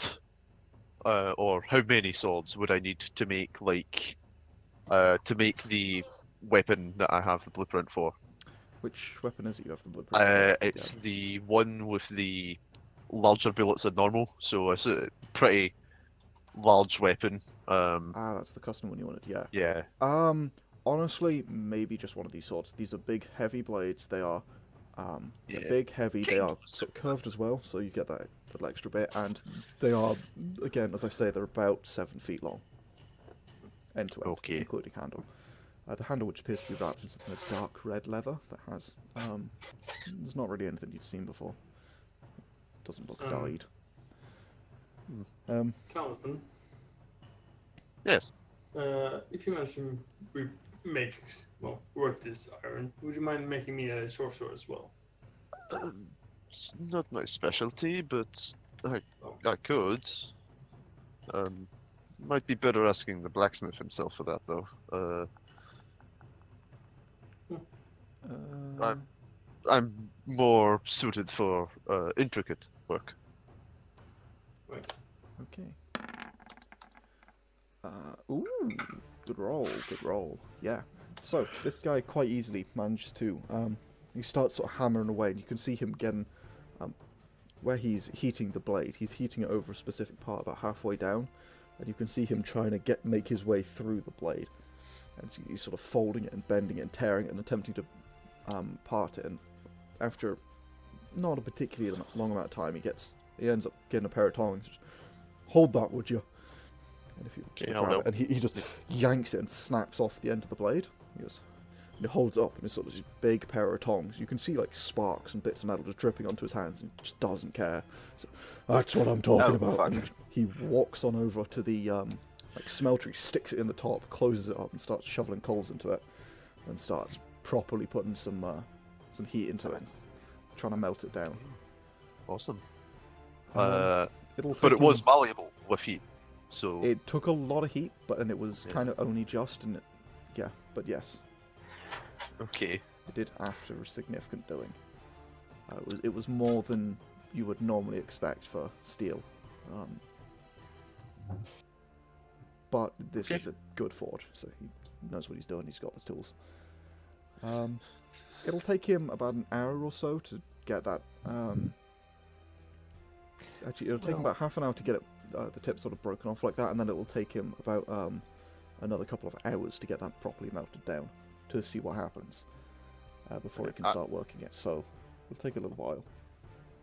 or how many swords would I need to make, to make the weapon that I have the blueprint for? Which weapon is it you have the blueprint for? It's the one with the larger bullets than normal, so it's a pretty large weapon. That's the custom one you wanted, yeah. Yeah. Honestly, maybe just one of these swords. These are big, heavy blades. They are, they're Yeah. big, heavy. They are sort of curved as well, so you get that little extra bit. And they are, again, as I say, they're about 7 feet long, end to end, Okay. including handle. The handle, which appears to be wrapped in something of dark red leather, that has, there's not really anything you've seen before. Doesn't look dyed. Calvin, Yes. if you mention we work this iron, would you mind making me a short sword as well? It's not my specialty, but I could. Might be better asking the blacksmith himself for that, though. I'm more suited for intricate work. Right. Okay. Ooh, good roll, good roll. Yeah. So, this guy quite easily managed to, he starts sort of hammering away, and you can see him getting, where he's heating the blade, he's heating it over a specific part about halfway down, and you can see him trying to make his way through the blade. And so he's sort of folding it and bending it and tearing it and attempting to part it, and after not a particularly long amount of time, he ends up getting a pair of tongs. Just, hold that, would you? And if you I'll grab do. it, and he just yanks it and snaps off the end of the blade. He goes, and he holds it up, and it's sort of this big pair of tongs. You can see like sparks and bits of metal just dripping onto his hands, and he just doesn't care. So, that's what I'm talking No, about. fuck. And he walks on over to the like smelter, he sticks it in the top, closes it up, and starts shoveling coals into it, and starts properly putting some heat into it, and trying to melt it down. Awesome. It'll But take it was him- malleable with heat, So It took a lot of heat, and it was Yeah. kind of only just, and yeah, but yes, okay. it did after a significant doing. It was more than you would normally expect for steel. But this Okay. is a good forge, so he knows what he's doing. He's got the tools. It'll take him about an hour or so to get that. Actually, it'll take him Well- about half an hour to get it, the tip sort of broken off like that, and then it'll take him about another couple of hours to get that properly melted down to see what happens before he can start working it. So it'll take a little while.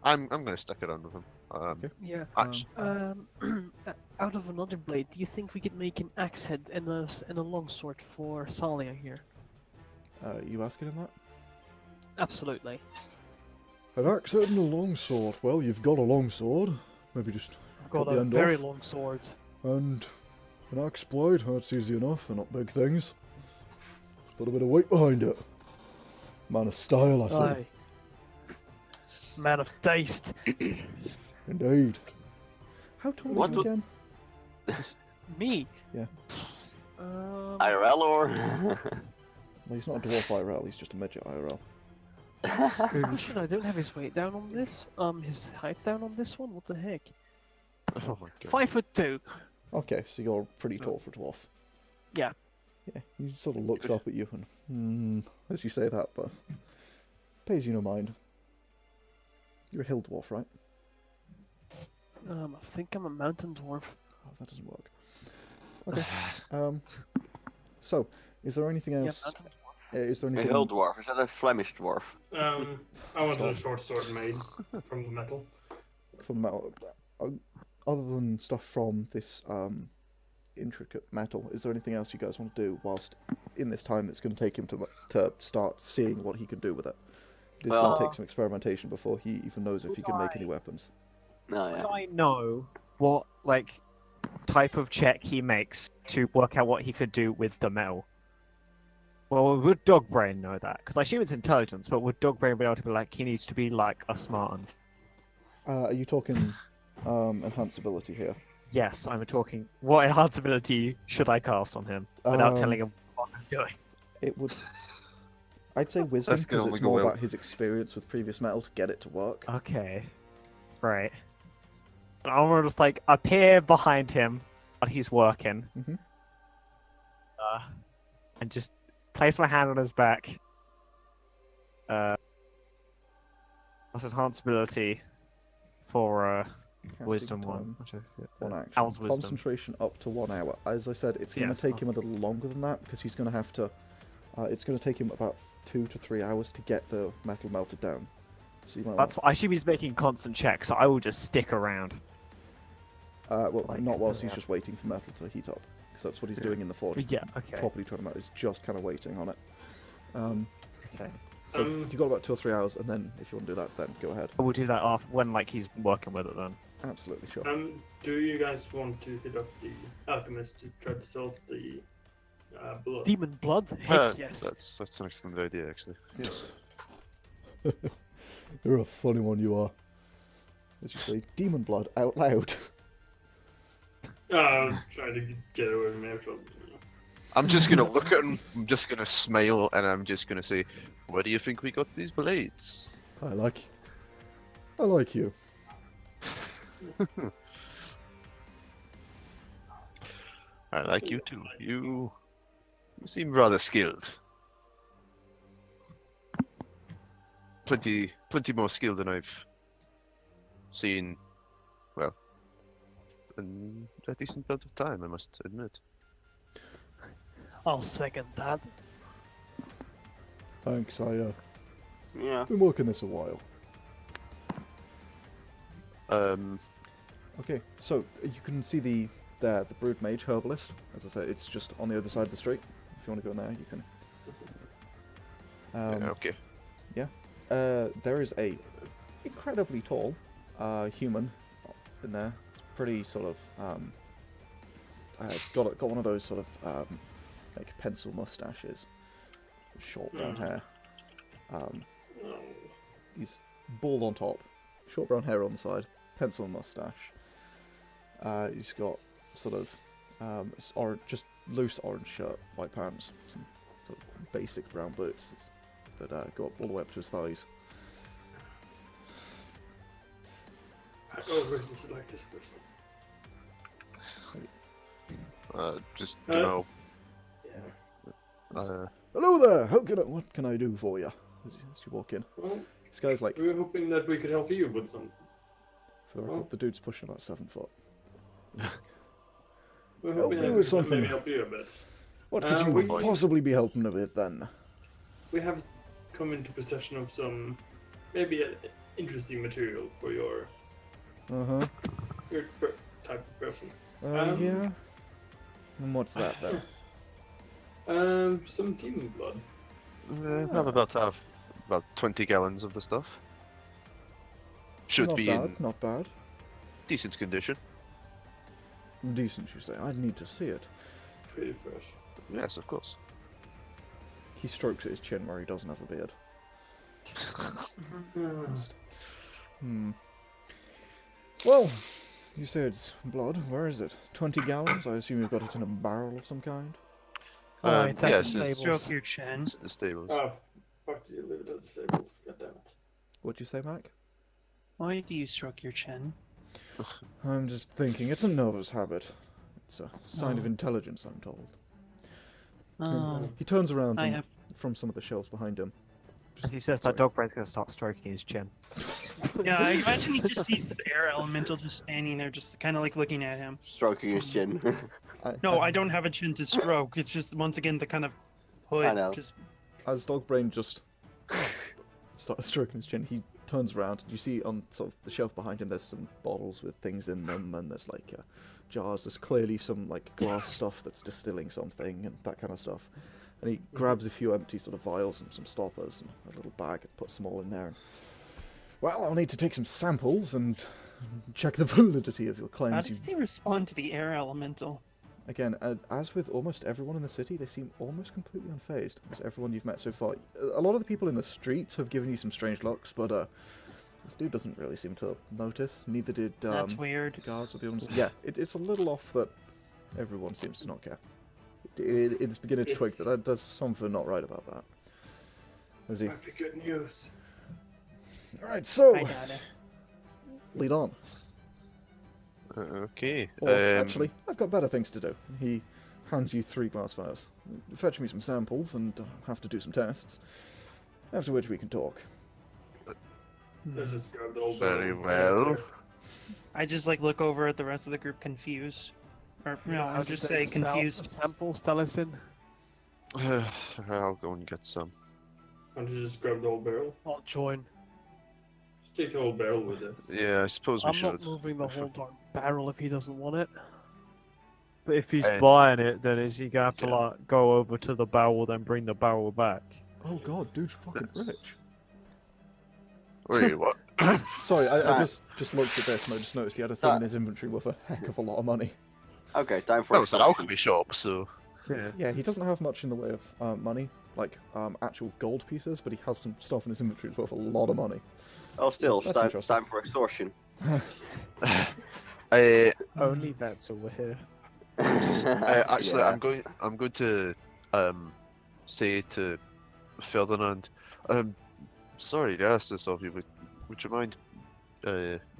I'm gonna stick around with him. Okay. Yeah. Actu- Out of another blade, do you think we could make an axe head and a longsword for Salia here? You asking him that? Absolutely. An axe head and a long sword. Well, you've got a long sword. Maybe just I've got Cut the a end very off. long sword. and an axe blade. That's easy enough. They're not big things. Put a bit of weight behind it. Man of style, I say. Aye. Man of taste. Indeed. How tall are What you would- again? Just, Me? Yeah. IRL or? well, he's not a dwarf IRL. He's just a midget IRL. Shit, I don't have his weight down on this. His height down on this one. What the heck? oh my god. 5'2". Okay, so you're pretty tall for a dwarf. Yeah. Yeah, he sort of looks up at you and, as you say that, but pays you no mind. You're a hill dwarf, right? I think I'm a mountain dwarf. Oh, that doesn't work. Okay. So, is there anything Yeah, else? mountain dwarf. Is there A anything? hill dwarf, is that a Flemish dwarf? I wanted a Stop. short sword made from the metal. From metal, other than stuff from this intricate metal, is there anything else you guys want to do whilst in this time it's going to take him to start seeing what he can do with it? It's going Well- to take some experimentation before he even knows if he can make any weapons. No, Would yeah. I know what type of check he makes to work out what he could do with the metal? Well, would Dogbrain know that? Because I assume it's intelligence, but would Dogbrain be able to be like, he needs to be like a smart one? Are you talking enhanced ability here? Yes, I'm talking. What enhance ability should I cast on him without telling him what I'm doing? It would. I'd say wisdom That's gonna because it's only go more well. about his experience with previous metal to get it to work. Okay. Right. I'm gonna just appear behind him while he's working. Mhm. And just place my hand on his back. That's enhanced ability for Casting wisdom one. time, Which I forget. One action. Owl's wisdom. Concentration up to 1 hour. As I said, it's going Yes, to take him a little longer than that because he's going to have to. It's going to take him about 2 to 3 hours to get the metal melted down. So you might That's I assume he's making constant checks, so I will just stick around. well, like, not whilst he's yeah. just waiting for metal to heat up, because that's what he's doing in the forge. Yeah, okay. Properly trying to melt. He's just kind of waiting on it. Okay. So you've got about 2 or 3 hours, and then if you want to do that, then go ahead. We'll do that after when he's working with it then. Absolutely sure. Do you guys want to hit up the alchemist to try to solve the blood? Demon blood? Heck yes. That's an excellent idea, actually. Yes. You're a funny one, you are. As you say, demon blood out loud. Trying to get away from there. I'm just gonna look at him. I'm just gonna smile, and I'm just gonna say, "Where do you think we got these blades?" I like you. I like you too. You seem rather skilled. Plenty more skill than I've seen. Well, in a decent amount of time, I must admit. I'll second that. Thanks, Yeah. been working this a while. Okay, so you can see the Brood Mage Herbalist. As I said, it's just on the other side of the street. If you want to go in there, you can. Yeah, okay. There is a incredibly tall human in there. It's pretty sort of got one of those sort of like pencil mustaches, short brown hair. He's bald on top, short brown hair on the side, pencil mustache. He's got sort of just loose orange shirt, white pants, some sort of basic brown boots that go up all the way up to his thighs. I already like this person. Just don't know. Yeah. Hello there. What can I do for you? As you walk in, Well, this guy's like, we were hoping that we could help you with some. for the record, the dude's pushing about 7 foot. We're Help hoping me that with we could something. maybe help you a bit. What could you we- possibly be helping me with then? We have come into possession of some maybe interesting material for your Uh-huh. type of person. Yeah? And what's that then? Some demon blood. I'm about to have about 20 gallons of the stuff. Should Not be bad, in not bad. decent condition. Decent, you say. I'd need to see it. Pretty fresh. Yes, of course. He strokes at his chin where he doesn't have a beard. Well, you say it's blood. Where is it? 20 gallons? I assume you've got it in a barrel of some kind? It's at yes, the it's stables. Stroke your chin. the stables. Oh, fuck you, leave it at the stables. God damn it. What'd you say, Mac? Why do you stroke your chin? I'm just thinking, it's a nervous habit. It's a sign of Oh. intelligence, I'm told. Oh, He turns around I and, have. from some of the shelves behind him. As he says Sorry. that, dog brain's gonna start stroking his chin. Yeah, I imagine he just sees this air elemental just standing there, just kind of like looking at him. Stroking his chin. No, I don't have a chin to stroke. It's just once again the kind of hood. I know. Just As Dogbrain just starts stroking his chin, he turns around. You see on sort of the shelf behind him, there's some bottles with things in them, and there's like jars. There's clearly some like glass stuff that's distilling something and that kind of stuff. And he grabs a few empty sort of vials and some stoppers and a little bag and puts them all in there. And, well, I'll need to take some samples and check the validity of your how claims. does he respond to the air elemental? Again, as with almost everyone in the city, they seem almost completely unfazed. As everyone you've met so far, a lot of the people in the streets have given you some strange looks, but this dude doesn't really seem to notice. Neither did That's weird. the guards or the others. Yeah, it's a little off that everyone seems to not care. It's beginning to twig that there's something not right about that. Is he? Might be good news. Right, so I got it. lead on. Okay. Or actually, I've got better things to do. He hands you 3 glass vials. Fetch me some samples and have to do some tests. After which we can talk. Let's just grab the old Very barrel. well. I just like look over at the rest of the group confused. Or no, I'll just say confused. Samples, Talisin. I'll go and get some. Why don't you just grab the old barrel? I'll join. Just take the old barrel with it. Yeah, I suppose we I'm should. not moving the whole darn barrel if he doesn't want it. But if he's Hey. buying it, then is he gonna have to Yeah. like go over to the barrel, then bring the barrel back? Oh god, dude's fucking Yes. rich. Wait, what? Sorry, I Right. just looked at this and I just noticed he had a thing in his inventory worth a heck of a lot of money. Okay, time for That was an extraction. alchemy shop, so. Yeah. Yeah, he doesn't have much in the way of money, like actual gold pieces, but he has some stuff in his inventory that's worth a lot of money. Oh, still, That's time, interesting. time for extortion. Only vets over here. Actually, Yeah. I'm going to say to Ferdinand, sorry to ask this of you, but would you mind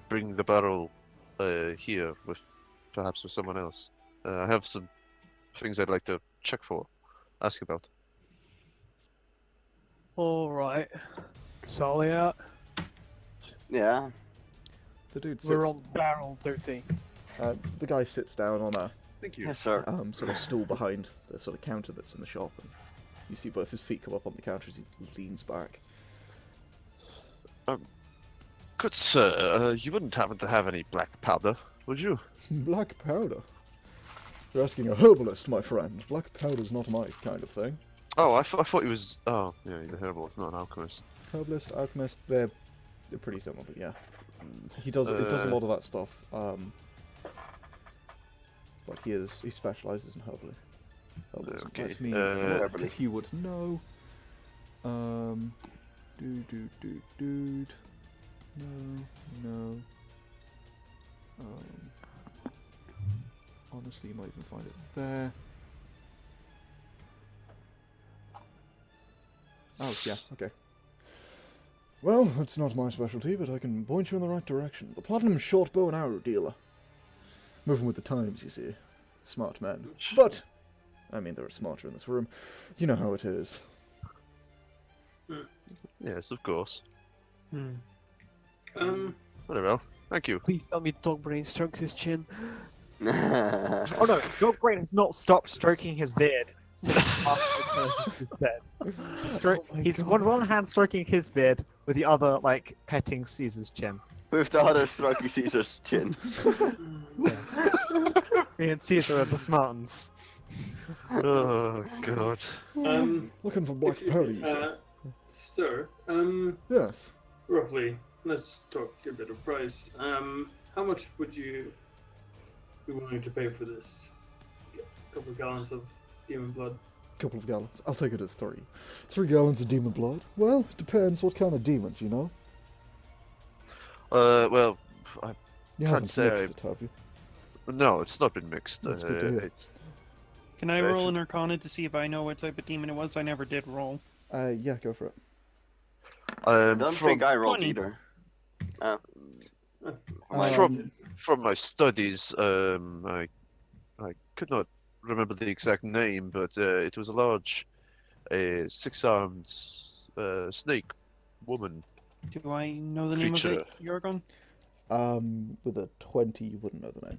bringing the barrel here with perhaps with someone else? I have some things I'd like to ask about. Alright. Salia, Yeah. The dude we're sits. on barrel duty. The guy sits down on a Thank you. Yes, sir. sort of stool behind the sort of counter that's in the shop, and you see both his feet come up on the counter as he leans back. Good sir, you wouldn't happen to have any black powder, would you? Black powder. You're asking a herbalist, my friend. Black powder's not my kind of thing. Oh, I thought he was. Oh, yeah, he's a herbalist, not an alchemist. Herbalist, alchemist, they're pretty similar, but yeah. He does a lot of that stuff. But he specializes in herbalism. Okay, Let me, Herbally. because he would know. Dude. No. honestly, you might even find it there. Oh, yeah, okay. Well, it's not my specialty, but I can point you in the right direction. The Platinum Short Bow and Arrow Dealer. Moving with the times, you see. Smart men. But, I mean, there are smarter in this room. You know how it is. Yes, of course. Hmm. Very well. Thank you. Please tell me Dogbrain strokes his chin. Oh no, Dogbrain has not stopped stroking his beard since after Oh my he's God. one hand stroking his beard with the other like petting Caesar's chin. With the other stroking Caesar's chin. Me and Caesar are the smart ones. Oh god. Looking for black powder, you say? Sir, Yes. roughly, let's talk a bit of price. How much would you be willing to pay for this? A couple of gallons of demon blood. Couple of gallons. I'll take it as 3. 3 gallons of demon blood. Well, it depends what kind of demons, you know? Well, I You Can't haven't say mixed it, have you? no, it's not been mixed. That's good to hear. Can I Right. roll an Arcana to see if I know what type of demon it was? I never did roll. Yeah, go for it. I don't from, think I rolled 20. either. from my studies, I could not remember the exact name, but it was a large, 6-armed snake woman. Do I know the name of Creature. it, Yargon? With a 20, you wouldn't know the name.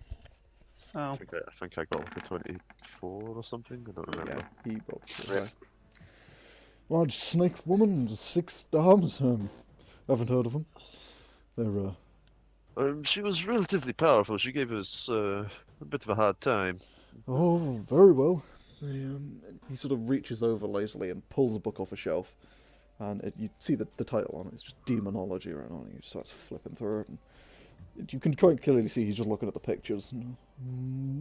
Oh. I think I got like a 24 or something. I don't remember. Yeah, he rolled pretty Rip. high. Large snake woman, 6 arms. Haven't heard of them. They're, She was relatively powerful. She gave us a bit of a hard time. oh, very well. He sort of reaches over lazily and pulls a book off a shelf. And you see the title on it. It's just Demonology right on it. He starts flipping through it. And you can quite clearly see he's just looking at the pictures.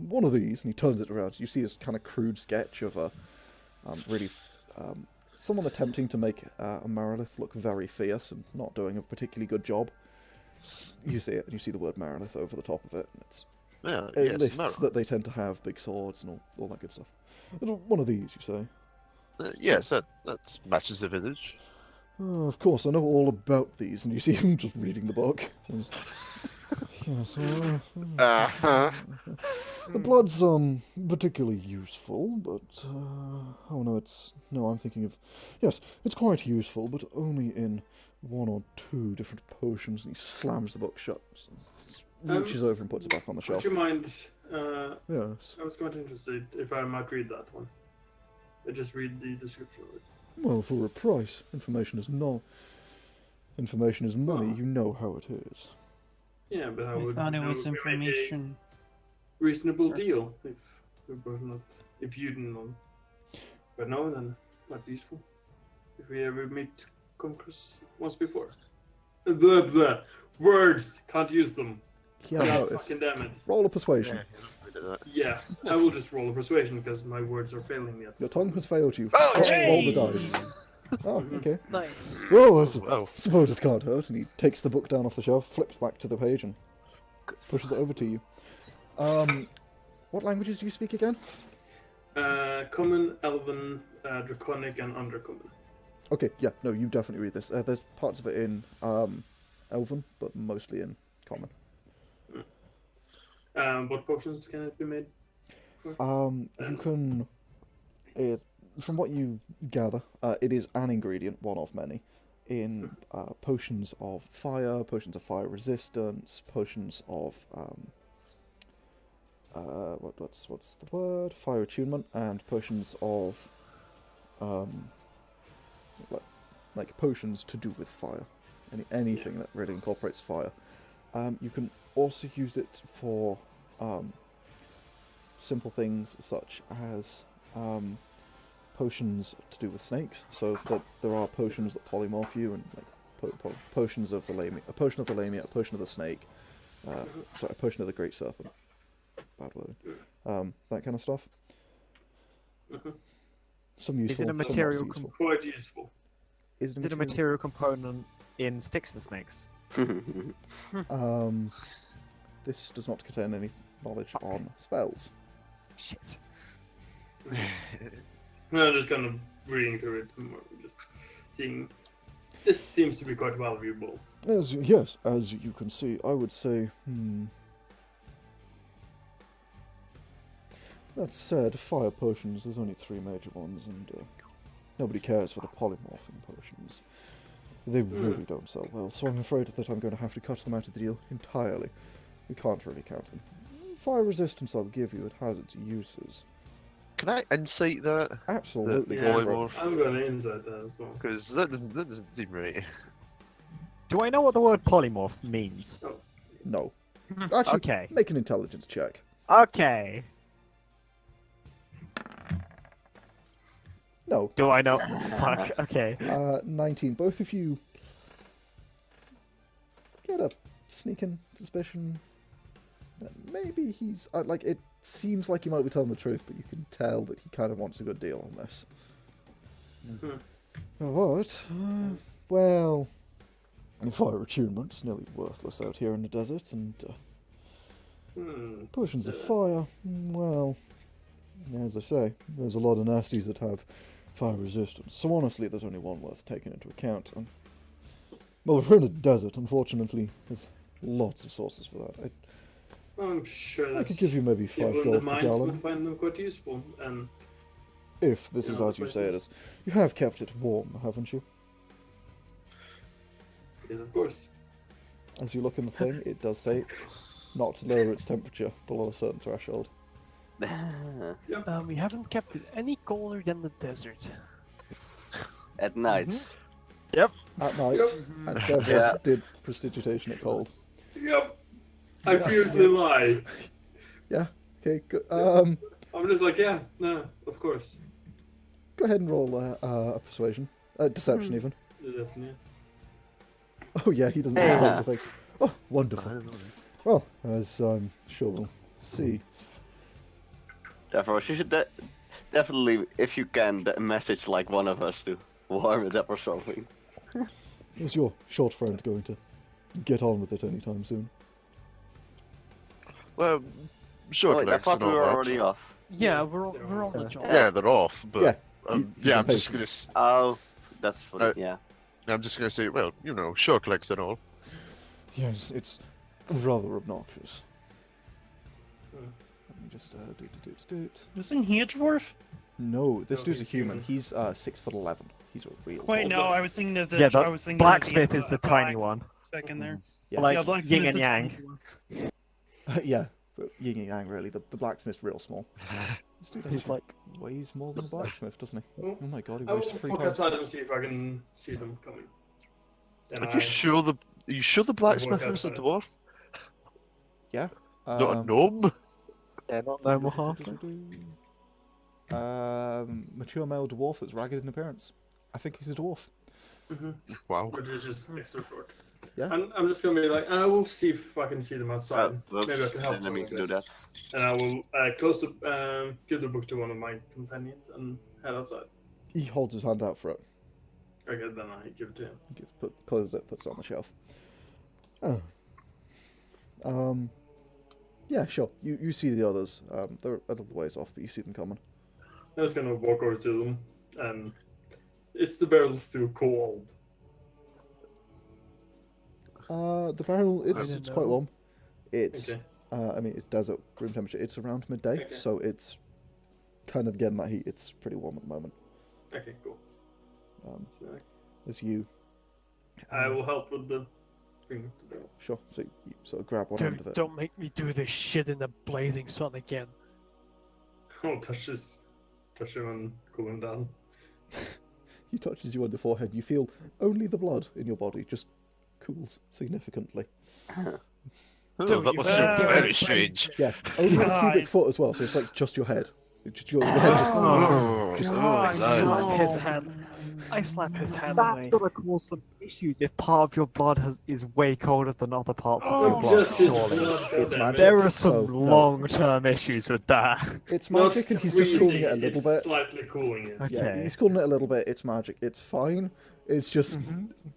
One of these, and he turns it around. You see this kind of crude sketch of a really someone attempting to make a Marilith look very fierce and not doing a particularly good job. You see it, and you see the word Marilith over the top of it. And it's Yeah, it yes, lists Mara. that they tend to have big swords and all that good stuff. One of these, you say? Yes, that matches the village. Oh, of course, I know all about these, and you see him just reading the book. Yes, Uh-huh. the blood's particularly useful, but oh no, I'm thinking of yes, it's quite useful, but only in 1 or 2 different potions. And he slams the book shut, reaches over and puts it back on the Would shelf. you mind? Yes. I was quite interested if I might read that one. I just read the description of it. Well, for a price, information is money. Oh. You know how it is. Yeah, but I thought it was information. Reasonable deal if we both not, if you didn't know. But no, then might be useful if we ever meet Conquest once before. The words can't use them. Yeah, I God noticed. fucking damn it. Roll a persuasion. Yeah, I will just roll a persuasion because my words are failing me at Your this tongue point. has failed you. Oh, Roll the yay! dice. Oh, okay. Nice. Well, I Wow. suppose it can't hurt. And he takes the book down off the shelf, flips back to the page, and pushes it over to you. What languages do you speak again? Common, Elven, Draconic, and Undercommon. Okay, yeah, no, you definitely read this. There's parts of it in Elven, but mostly in Common. What potions can it be made? You can, from what you gather, it is an ingredient, one of many, in potions of fire resistance, potions of what's the word? Fire attunement, and potions of like potions to do with fire. Anything that really incorporates fire. You can also use it for simple things such as potions to do with snakes. So that there are potions that polymorph you, and like potions of the lamia, a potion of the lamia, a potion of the snake, a potion of the great serpent. Bad word. That kind of stuff. Some useful. Is it a some not so material useful. Quite useful. Is Is it a material component in Sticks to Snakes? This does not contain any knowledge on spells. Shit. I'm just kind of reading through it, more, just seeing. This seems to be quite valuable. Yes, as you can see, I would say, That said, fire potions, there's only 3 major ones, and nobody cares for the polymorphing potions. They really don't sell well, so I'm afraid that I'm going to have to cut them out of the deal entirely. We can't really count them. Fire resistance I'll give you, it has its uses. Can I insight that? Absolutely, The go for it. polymorph? I'm gonna insert that as well. Because that doesn't seem right. Do I know what the word polymorph means? No. Actually, Okay. make an intelligence check. Okay. No. Do I know? Fuck. Okay. 19. Both of you get a sneaking suspicion that maybe he's... like, it seems like he might be telling the truth, but you can tell that he kind of wants a good deal on this. What? Well... Fire attunement's nearly worthless out here in the desert, and potions of fire, well, as I say, there's a lot of nasties that have fire resistance, so honestly there's only one worth taking into account, and, well, we're in a desert, unfortunately, there's lots of sources for that. I'm sure I could give you maybe 5 people in the gold per mines gallon, would find them quite useful, and if this is Yeah, as you say it is. You have kept it warm, haven't you? yes, of course. As you look in the thing, it does say not to lower its temperature below a certain threshold. We haven't kept it any colder than the desert. At night. At night, Yep. and Davros Yeah. did prestidigitation at cold. Yep. I fiercely lie. Yeah, okay, go, I'm just like, yeah, no, of course. go ahead and roll a persuasion. Deception, even. Definitely. Oh yeah, he doesn't suspect a thing. Oh, wonderful. Well, as I'm sure we'll see. Davros, you should definitely, if you can, message like one of us to warm it up or something. Is your short friend going to get on with it anytime soon? Well, short Wait, I legs thought and we all were that. already off. Yeah, we're on the job. Yeah, they're off, but Yeah, he's yeah, I'm just impatient. gonna. Oh, that's funny. Uh, Yeah. I'm just gonna say, well, you know, short legs and all. Yes, it's rather obnoxious. Hmm. Let me just do. Isn't he a dwarf? No, this No, dude's a he's human. human. He's 6'11". He's a real. Wait, tall no, guy. I was thinking of the. Yeah, I the was thinking blacksmith of is the tiny one. Second there. Yes. Like Yeah, blacksmith yin is and the yang. tiny one. Yeah, but yin and yang really. The blacksmith's real small. This dude He's actually like, weighs more than a blacksmith, doesn't he? Well, Oh my god, he I will weighs 3 walk times. outside and see if I can see them coming. And Are you sure the? Are you sure the blacksmith is a outside. dwarf? Yeah. Not a gnome? they're not normal half. Mature male dwarf that's ragged in appearance. I think he's a dwarf. Wow. Which is just extra short. Yeah. I'm just gonna be like, I will see if I can see them outside. Whoops, Maybe I can help didn't them mean a to do bit. that. And I will close the give the book to one of my companions and head outside. He holds his hand out for it. Okay, then I give it to him. Closes it, puts it on the shelf. Oh. Yeah, sure. You see the others. They're a little ways off, but you see them coming. I'm just gonna walk over to them, and is the barrel still cold? The barrel, I it's don't quite know. warm. It's, Okay. I mean, it's desert room temperature. It's around midday, Okay. so it's kind of getting that heat. It's pretty warm at the moment. Okay, cool. So As you, I will help with the bring of the barrel. sure. So you sort of grab one end of Dude, it. don't make me do this shit in the blazing sun again. I'll touch him and cool him down. He touches you on the forehead. You feel only the blood in your body just cools significantly. Oh, Dude, that you must better seem get very it. strange. Yeah, only a God. cubic foot as well. So it's like just your head. It's just your head. Just, Oh, just- I nice. slap his hand. I slap his hand That's away. gonna cause some issues if part of your blood is way colder than other parts of Oh, your blood. Just his Surely. blood, It's goddammit. magic. There are So, some no. long-term issues with that. It's Not magic, and he's just cooling it a freezing, little it's bit. Slightly cooling it. Okay. Yeah, he's cooling it a little bit. It's magic. It's fine. It's just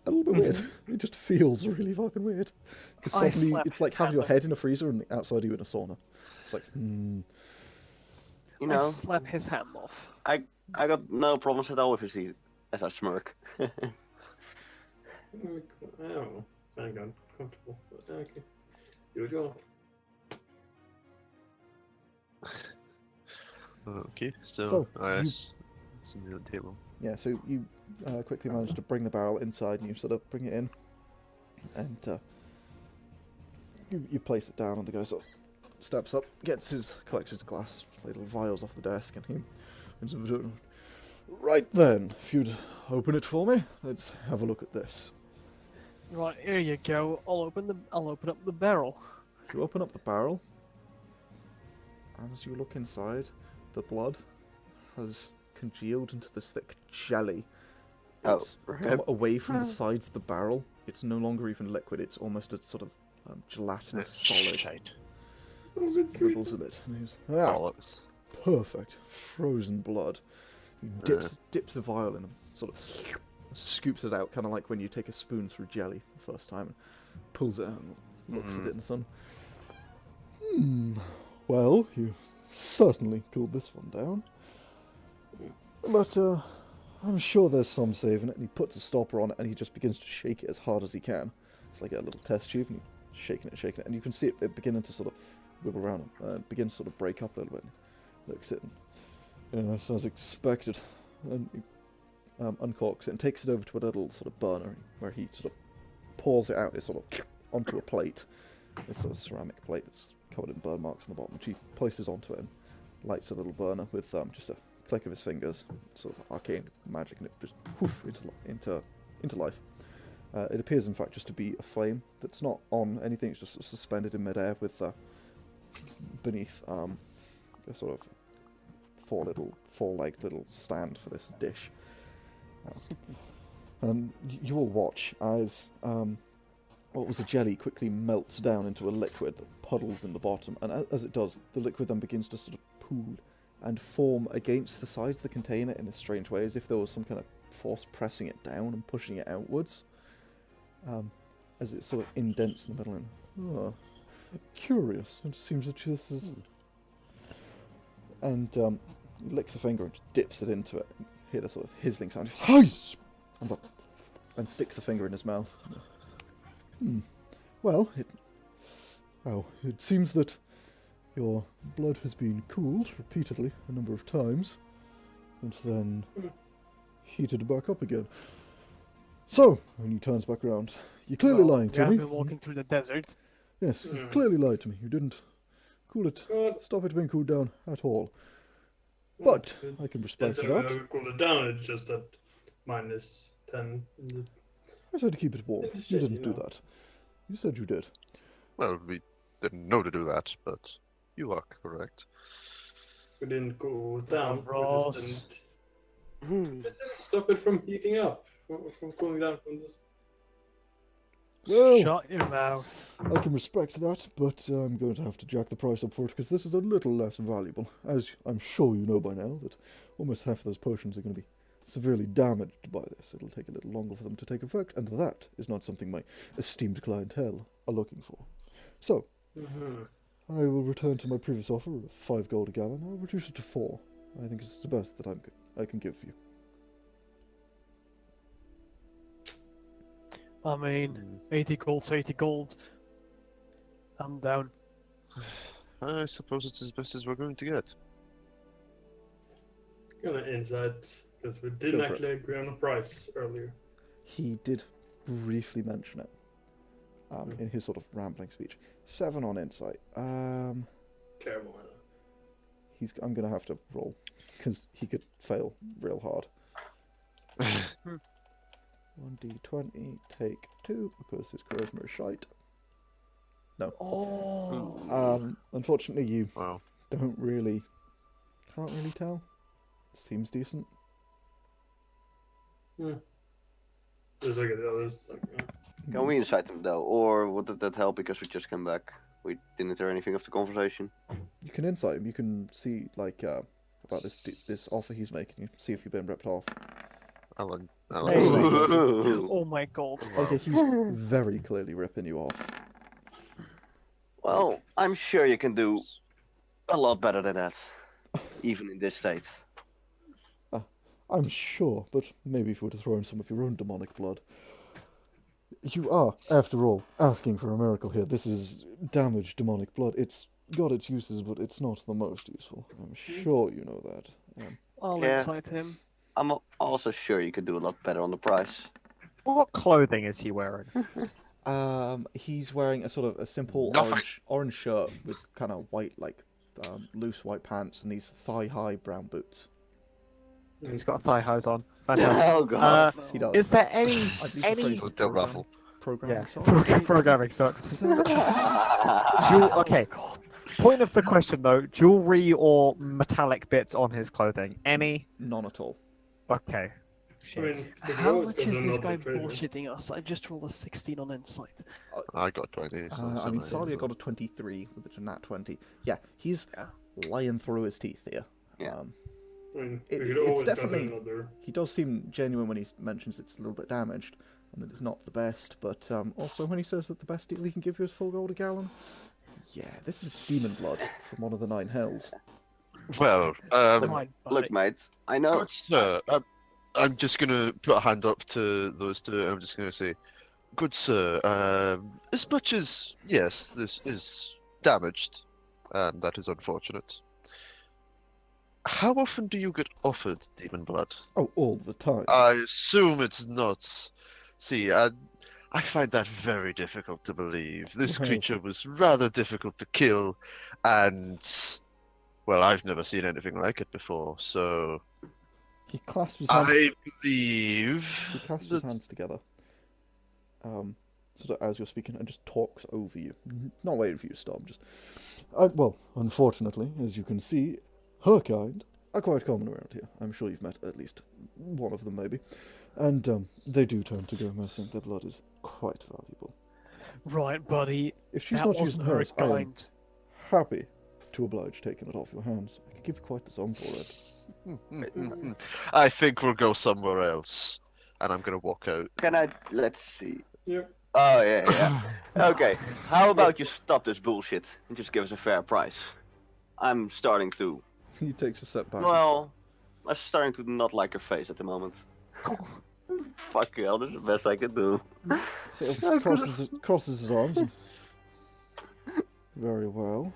a little bit weird. It just feels really fucking weird. Because I suddenly slapped it's like his having your hand head in a freezer and outside you in a sauna. It's like, You I know, slap his hand off. I got no problems at all if you see as I smirk. I don't know. I got comfortable. But, okay. Do what you want. Okay, So, so you- it's in the table. Yeah, so you quickly manage to bring the barrel inside and you sort of bring it in. And you place it down and the guy sort of steps up, collects his glass, little vials off the desk, and he... Right then, if you'd open it for me, let's have a look at this. Right, here you go. I'll open up the barrel. You open up the barrel, and as you look inside, the blood has congealed into this thick jelly. Oh, It's rip. come away from the sides of the barrel. It's no longer even liquid. It's almost a sort of gelatinous solid. Shite. Dribbles in it. And he's, Bollocks. perfect. Frozen blood. He dips a vial in and sort of scoops it out, kind of like when you take a spoon through jelly for the first time and pulls it out and looks at it in the sun. Well, you certainly cooled this one down. But I'm sure there's some saving it. And he puts a stopper on it and he just begins to shake it as hard as he can. It's like a little test tube and he's shaking it. And you can see it beginning to sort of wiggle around and begin to sort of break up a little bit. Looks at it and, so as expected. And he uncorks it and takes it over to a little sort of burner where he sort of pours it out. It's sort of onto a plate. This sort of ceramic plate that's covered in burn marks on the bottom, which he places onto it and lights a little burner with just a click of his fingers, sort of arcane magic, and it just whoof into life. It appears, in fact, just to be a flame that's not on anything. It's just suspended in midair with beneath a sort of four-legged little stand for this dish. And you all watch as what was a jelly quickly melts down into a liquid that puddles in the bottom, and as it does, the liquid then begins to sort of pool and form against the sides of the container in this strange way, as if there was some kind of force pressing it down and pushing it outwards, as it sort of indents in the middle. And curious. It seems that this is. And he licks a finger and dips it into it. And you hear the sort of hizzling sound, and sticks the finger in his mouth. Well, it seems that your blood has been cooled repeatedly a number of times, and then heated back up again. So, when he turns back around, you're clearly lying to me. I've been walking through the desert. Yes, you've clearly lied to me. You didn't cool it, stop it being cooled down at all. But I can respect That's that. how we cool it down. It's just at -10. In the... I said to keep it warm. You didn't do that. You said you did. Well, we didn't know to do that, but you are correct. We didn't cool it down. Davros. We just didn't stop it from heating up, from cooling down from this. Well, Shut your mouth. I can respect that, but I'm going to have to jack the price up for it because this is a little less valuable. As I'm sure you know by now that almost half of those potions are going to be severely damaged by this. It'll take a little longer for them to take effect, and that is not something my esteemed clientele are looking for. So, I will return to my previous offer of 5 gold a gallon. I'll reduce it to 4. I think it's the best that I can give you. I mean, 80 gold's 80 gold. I'm down. I suppose it's as best as we're going to get. Gonna insight, because we didn't Go for actually agree on a price earlier. He did briefly mention it in his sort of rambling speech. 7 on insight. Terrible. I'm going to have to roll because he could fail real hard. 1d20, take 2 because his charisma is shite. No. Oh. Unfortunately, you Wow. can't really tell. Seems decent. Just look at the others. Can we incite them though, or would that help because we just came back? We didn't hear anything of the conversation. You can insight him. You can see about this offer he's making. You see if you've been ripped off. Alan. Hey. Oh my god. Okay, he's very clearly ripping you off. Well, I'm sure you can do a lot better than that. even in this state. I'm sure, but maybe if you were to throw in some of your own demonic blood. You are, after all, asking for a miracle here. This is damaged demonic blood. It's got its uses, but it's not the most useful. I'm sure you know that. I'll Yeah. incite him. I'm also sure you could do a lot better on the price. What clothing is he wearing? He's wearing a sort of a simple Nothing. orange shirt with kind of white, loose white pants and these thigh-high brown boots. He's got thigh highs on. Fantastic. Oh god. He does. Is there any I believe the any phrase is They'll ruffle. programming socks. programming sucks? So, Okay. Point of the question though: jewelry or metallic bits on his clothing? Any? None at all. Okay. I mean, Shit. the how girls much got is this another guy trader. bullshitting us? I just rolled a 16 on insight. I got 20. So I mean, something. Salia got a 23 with a nat 20. Yeah, he's Yeah. lying through his teeth here. Yeah. I mean, It- we could it's always definitely- got another. He does seem genuine when he mentions it's a little bit damaged and that it's not the best, but also when he says that the best deal he can give you is 4 gold a gallon. Yeah, this is demon blood from one of the 9 hells. Well, Right, Look, mate, I know. good sir, I'm just gonna put a hand up to those two, and I'm just gonna say, good sir, as much as, yes, this is damaged, and that is unfortunate, how often do you get offered demon blood? Oh, all the time. I assume it's not. See, I find that very difficult to believe. This Yes. creature was rather difficult to kill, and, well, I've never seen anything like it before, so He clasps his hands. I believe He clasps his that- hands together, sort of as you're speaking, and just talks over you. Not waiting for you to stop. Just, well, unfortunately, as you can see, her kind are quite common around here. I'm sure you've met at least one of them, maybe, and they do turn to go missing. Their blood is quite valuable. Right, buddy. If she's That not wasn't using very hers, I am kind. happy to oblige taking it off your hands. I could give you quite the sum for it. I think we'll go somewhere else, and I'm gonna walk out. Can I? Let's see. Yep. Oh yeah. Okay. How about you stop this bullshit and just give us a fair price? I'm starting to. He takes a step back. Well, I'm starting to not like your face at the moment. Fuck hell, this is the best I can do. Sort of crosses his arms. And... Very well.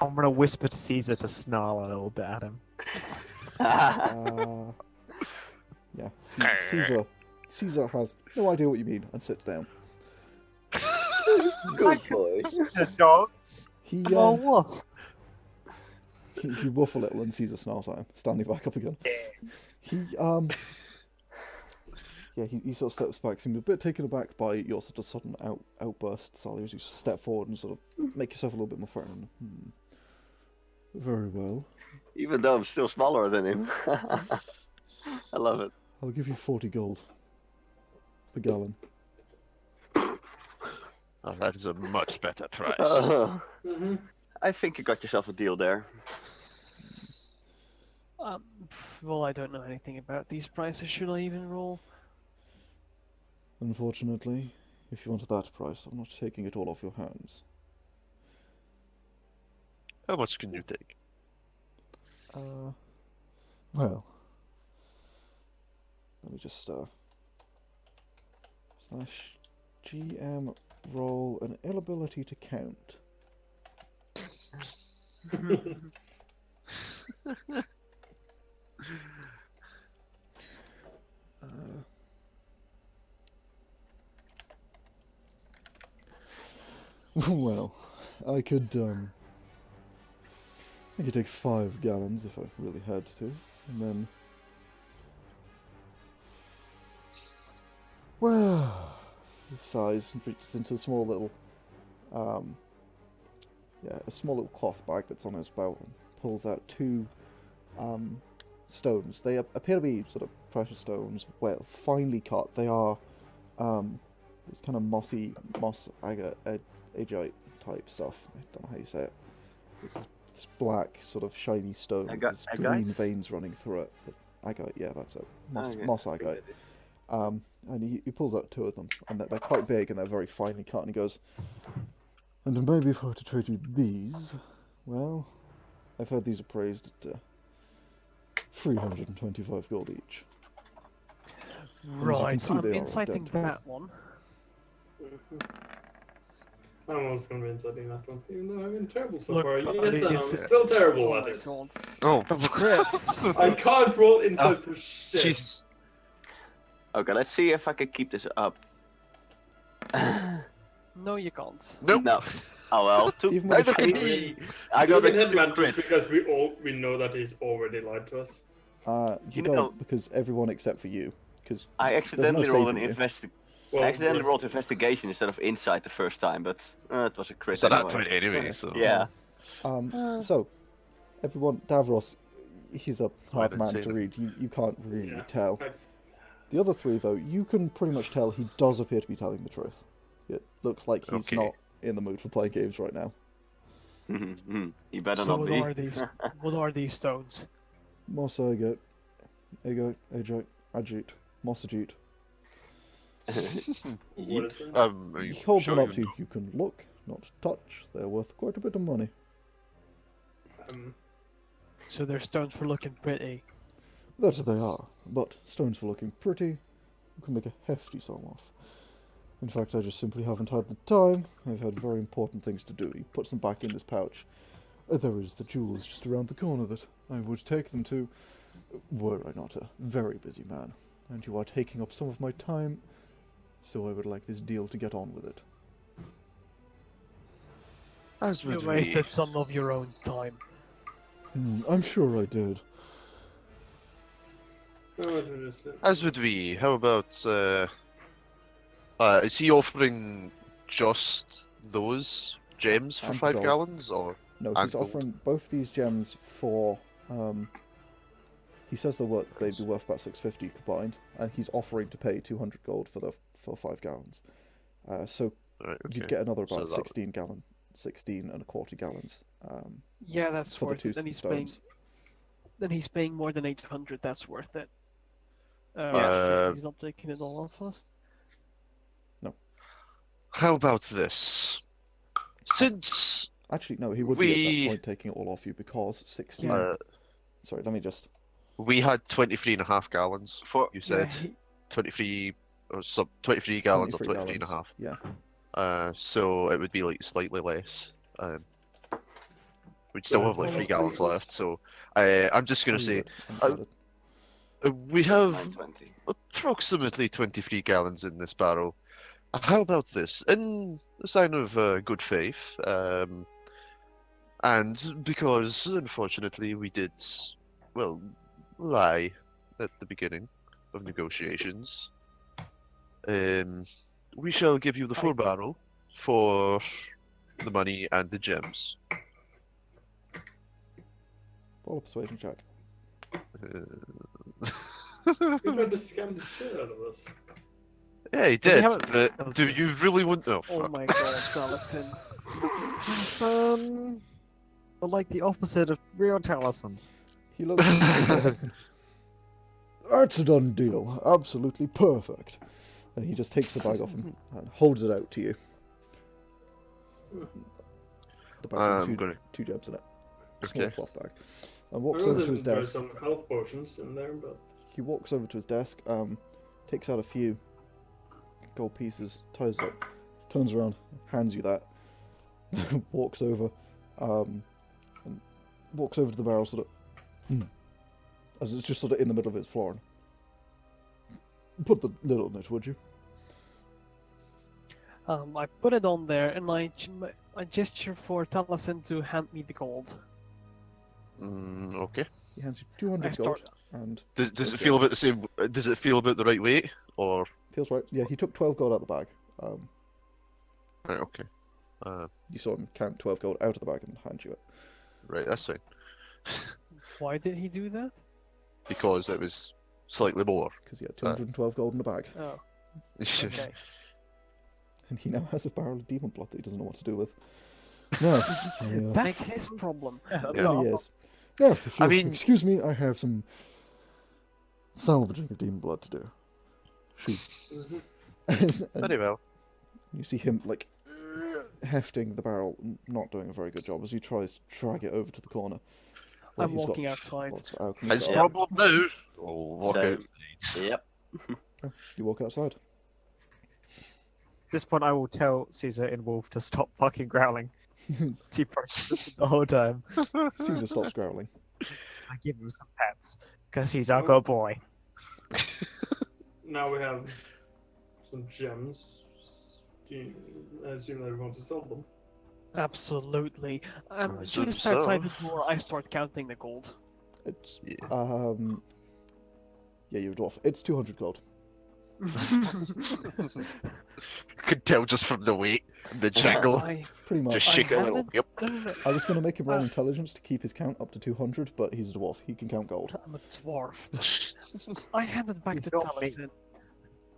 I'm gonna whisper to Caesar to snarl a little bit at him. Yeah, Caesar has no idea what you mean and sits down. Good boy. The dogs. He woof. he woof a little and Caesar snarls at him, standing back up again. He sort of steps back, seems a bit taken aback by your sort of sudden outburst, Salia, as you step forward and sort of make yourself a little bit more friendly. Very well. Even though I'm still smaller than him. I love it. I'll give you 40 gold per gallon. Oh, that is a much better price. Mm-hmm. I think you got yourself a deal there. Well, I don't know anything about these prices. Should I even roll? Unfortunately, if you wanted that price, I'm not taking it all off your hands. How much can you take? Well, let me just slash GM roll an inability to count. Well, I could take 5 gallons if I really had to, and then, well, he sighs and reaches into a small little, a small little cloth bag that's on his belt and pulls out 2 stones. They appear to be sort of precious stones, well, finely cut. They are this kind of moss agate type stuff. I don't know how you say it. It's black, sort of shiny stone with this green veins running through it. Agate, yeah, that's it. Moss agate. And he pulls out 2 of them, and they're quite big and they're very finely cut. And he goes, "And maybe if I were to trade you these, Well, I've had these appraised at 325 gold each. Right, see, I'm they are inciting identical. that one. I'm also convinced I think that one, even though I've been terrible so Look, far. buddy, Yes, and I'm it's- still terrible Oh at my it. god. Oh, Double crits. I can't roll insight for shit. Jesus. Okay, let's see if I can keep this up. No, you can't. Nope. No. Oh well, two. Even with Neither a can crit, he. I got we a can two advantage crit. because we know that he's already lied to us. you You don't, know- because everyone except for you. Because I accidentally rolled an saving you. Well, I accidentally but- rolled investigation instead of insight the first time, but it was a crit So anyway. that's right anyway, so. Yeah. So, everyone, Davros, he's a why I hard didn't man say to that. read. You can't really Yeah. tell. I- The other three, though, you can pretty much tell he does appear to be telling the truth. It looks like he's Okay. not in the mood for playing games right now. You better So not what be. are these? What are these stones? Moss agate, agate, agite, mossagite. What is it? Are He you holds sure one up to you you. You can look, not touch. They're worth quite a bit of money. So they're stones for looking pretty. That they are, but stones for looking pretty, you can make a hefty sum off. In fact, I just simply haven't had the time. I've had very important things to do. He puts them back in his pouch. There is the jewels just around the corner that I would take them to, were I not a very busy man. And you are taking up some of my time, so I would like this deal to get on with it. As You would we. wasted some of your own time. I'm sure I did. As would we. How about, is he offering just those gems for And 5 gold. gallons, or? No, And he's gold. offering both these gems for. He says they'd be worth about 650 combined, and he's offering to pay 200 gold for 5 gallons. So Right, okay. you'd get another So about that- 16 and a quarter gallons Yeah, that's for the worth two it. stones. Then he's paying more than 800. That's worth it. Yeah. He's not taking it all off us. How about this? Since Actually, no, he would be at We- that point taking it all off you because 16. uh, Sorry, let me just. we had 23.5 gallons, For you said Yeah, 23 or some 23 gallons or 23 23 and a half. Yeah. So it would be like slightly less. We'd still Yeah, have like 3 almost gallons pretty left. So I'm just gonna say we have 920. approximately 23 gallons in this barrel. How about this? In a sign of good faith, and because unfortunately we did, well, lie at the beginning of negotiations, we shall give you the full barrel for the money and the gems. Roll a persuasion check. He tried to scam the shit out of us. Yeah, he Does he did. have it- But do you really want? Oh, Oh fuck. my god, Talisin. Talisin. But like the opposite of real Talisin. He looks. That's a done deal. Absolutely perfect. And he just takes the bag off and holds it out to you. The bag with gonna- two gems in it. A small Okay. cloth bag. And I walks over also to his enjoy desk. some health potions in there, but He walks over to his desk, takes out a few gold pieces, ties it up, turns around, hands you that, walks over, and walks over to the barrel, sort of, as it's just sort of in the middle of its floor. Put the lid on it, would you? I put it on there and I gesture for Talisin to hand me the gold. Okay. He hands you I 200 gold, start. and Does it feel about the same? Does it feel about the right weight, or? feels right. Yeah, he took 12 gold out of the bag. Right, okay. You saw him count 12 gold out of the bag and hand you it. Right, that's fine. Why did he do that? Because it was slightly more. Because he had 212 gold in the bag. Oh, okay. And he now has a barrel of demon blood that he doesn't know what to do with. No. That's his problem. It really is. No, if I you'll mean- excuse me, I have some salvaging of demon blood to do. Shoot. and Very well. you see him, like, hefting the barrel, not doing a very good job as he tries to drag it over to the corner. where I'm he's got walking outside. lots of alchemy His set up. problem now. Oh, walk So- outside. Yep. You walk outside. At this point, I will tell Caesar in Wolf to stop fucking growling. He protested the whole time. Caesar stops growling. I give him some pets because he's our good boy. Now we have some gems. I assume that we want to sell them. Absolutely. Alright, Shoot us so- outside the door. I start counting the gold. It's Yeah. yeah, you're a dwarf. It's 200 gold. Could tell just from the weight and the jingle. I, Pretty much. Just shake a little. haven't- Yep. no. I was going to make him roll intelligence to keep his count up to 200, but he's a dwarf. He can count gold. I'm a dwarf. I handed back It's to not me. Talisin.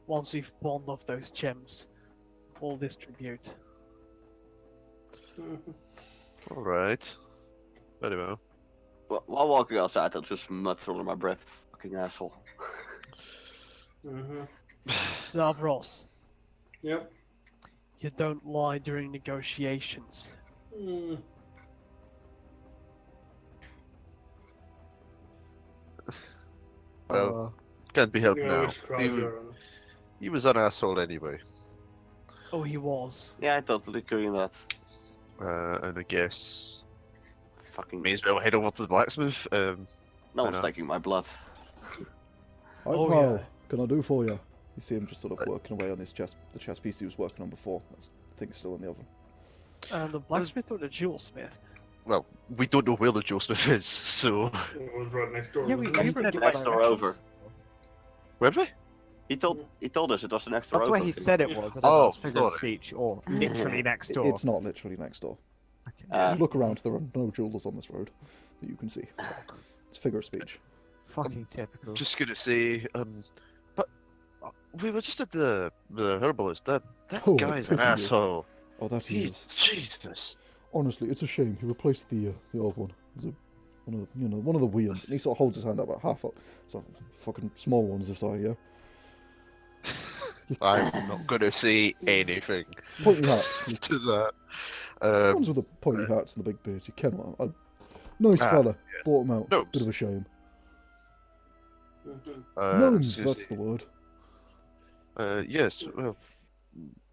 Once we've pawned off those gems, we'll distribute. Alright. Very well. While walking outside, I'll just mutter under my breath, "Fucking asshole." Mm-hmm. Davros, Yep. you don't lie during negotiations. Mm. Well, can't be helped You know now. which crowd you're on. He was an asshole anyway. Oh, he was. Yeah, I totally agree on that. And I guess Fucking may as well head over to the blacksmith. no I one's know. taking my blood. Hi, Oh, pal. yeah. Can I do for you? You see him just sort of working away on his chess, the chess piece he was working on before. That thing's still in the oven. And the blacksmith or the jewelsmith? Well, we don't know where the jewelsmith is, so It was right next door. Yeah, we wasn't it? never give Next door directions. over. where are we? He told us it was the next door That's over. where he said it was. I don't know Oh, if it's figure of sorry. speech or literally next door. It's not literally next door. Uh, Look around, there are no jewelers on this road that you can see. It's figure of speech. Fucking typical. Just gonna say, but we were just at the herbalist. That Oh, guy's an pity you. asshole. Oh, that he He's is. Jesus. Honestly, it's a shame. He replaced the old one. It was one of the weirds, and he sort of holds his hand up about half up. So fucking small ones this eye, yeah. I'm not gonna say anything Pointy hats. The to that. ones with the pointy hats and the big beards. You can. Nice Ah, fella. Bought him out. Gnomes. Bit of a shame. Mhm. Gnomes, gonna that's say, the word. Yes, well,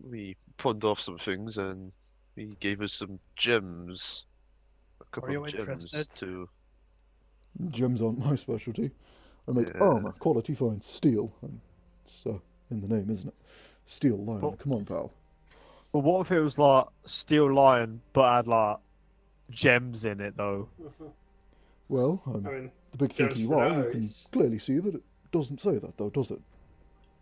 we pawned off some things and he gave us some gems. A couple you of gems interested? to. Gems aren't my specialty. I make Yeah. armor, quality fine steel. And it's in the name, isn't it? Steel lion. Well- Come on, pal. But what if it was like Steel Lion, but had like gems in it though? Well, I mean, the big thinker gems you for are, you can eyes. clearly see that it doesn't say that, though, does it?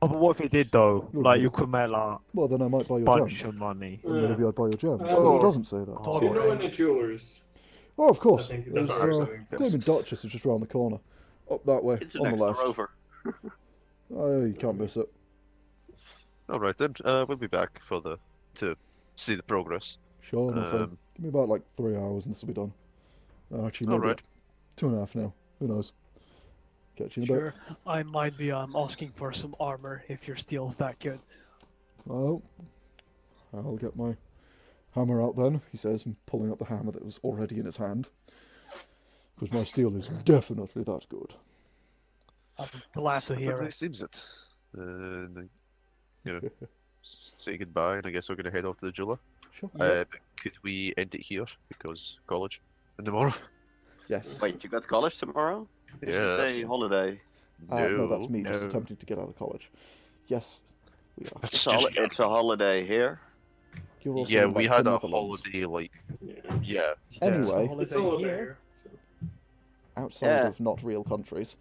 Oh, but what if it did though? No, Like no. you could make like Well, then I might buy a your bunch gem. of money. Then maybe I'd buy your gem. But Oh. it doesn't say that. Oh. do you so- know any jewelers? Oh, of I course. think There's that's ours, I think Damon best. Duchess is just round the corner. Up that way, it's the on the next door left. over. Oh, you can't miss it. Alright then, we'll be back to see the progress. Sure, no fun. Um, Give me about like 3 hours and this will be done. Actually, maybe Alright. 2.5 now. Who knows? Catch you in a bit. Sure, I might be asking for some armor if your steel's that good. Well, I'll get my hammer out then, he says, and pulling up the hammer that was already in his hand. Because my steel is definitely that good. I'm glad to hear Lovely it. seems it. And, you know, say goodbye, and I guess we're gonna head off to the jeweler. Sure. But could we end it here because college and tomorrow? Yes. Wait, you got college tomorrow? Yeah. It's a holiday. No, that's me just no. attempting to get out of college. Yes, we are. That's just It's a holiday here. You're also yeah, in, we like, had the a Netherlands. holiday like Yeah. yeah. Anyway, It's Holiday holiday here. here. outside Yeah. of not real countries.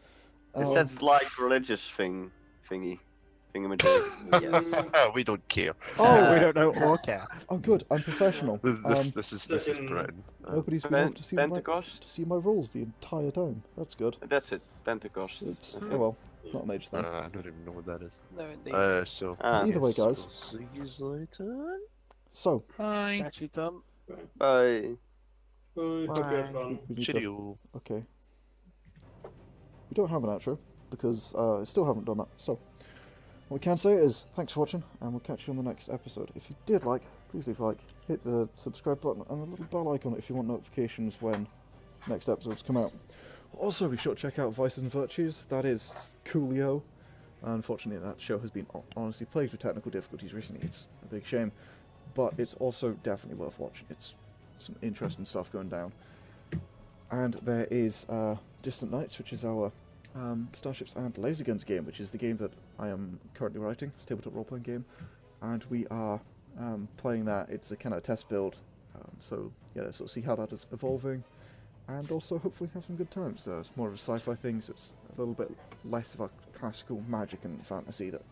It's that like religious thingamajig. Yes. We don't care. Oh, we don't know or care. Oh, good. I'm professional. This is in- Britain. Nobody's been able to see my Pentecost? rules the entire time. That's good. That's it. Pentecost. It's oh well, not a major thing. I don't even know what that is. No, indeed. So Ah. Either way, yes, guys. we'll see you later. So Hi. Catch you, Tom. Bye. Hope you had fun. we need to, Cheerio. okay. We don't have an outro because I still haven't done that. So What we can say is, thanks for watching, and we'll catch you on the next episode. If you did like, please leave a like, hit the subscribe button, and the little bell icon if you want notifications when next episodes come out. Also, be sure to check out Vices and Virtues. That is Coolio. Unfortunately, that show has been honestly plagued with technical difficulties recently. It's a big shame, but it's also definitely worth watching. It's some interesting stuff going down. And there is Distant Nights, which is our Starships and Laserguns game, which is the game that I am currently writing. It's a tabletop role-playing game, and we are playing that. It's a kind of test build, so yeah, sort of see how that is evolving, and also hopefully have some good times. It's more of a sci-fi thing, so it's a little bit less of a classical magic and fantasy that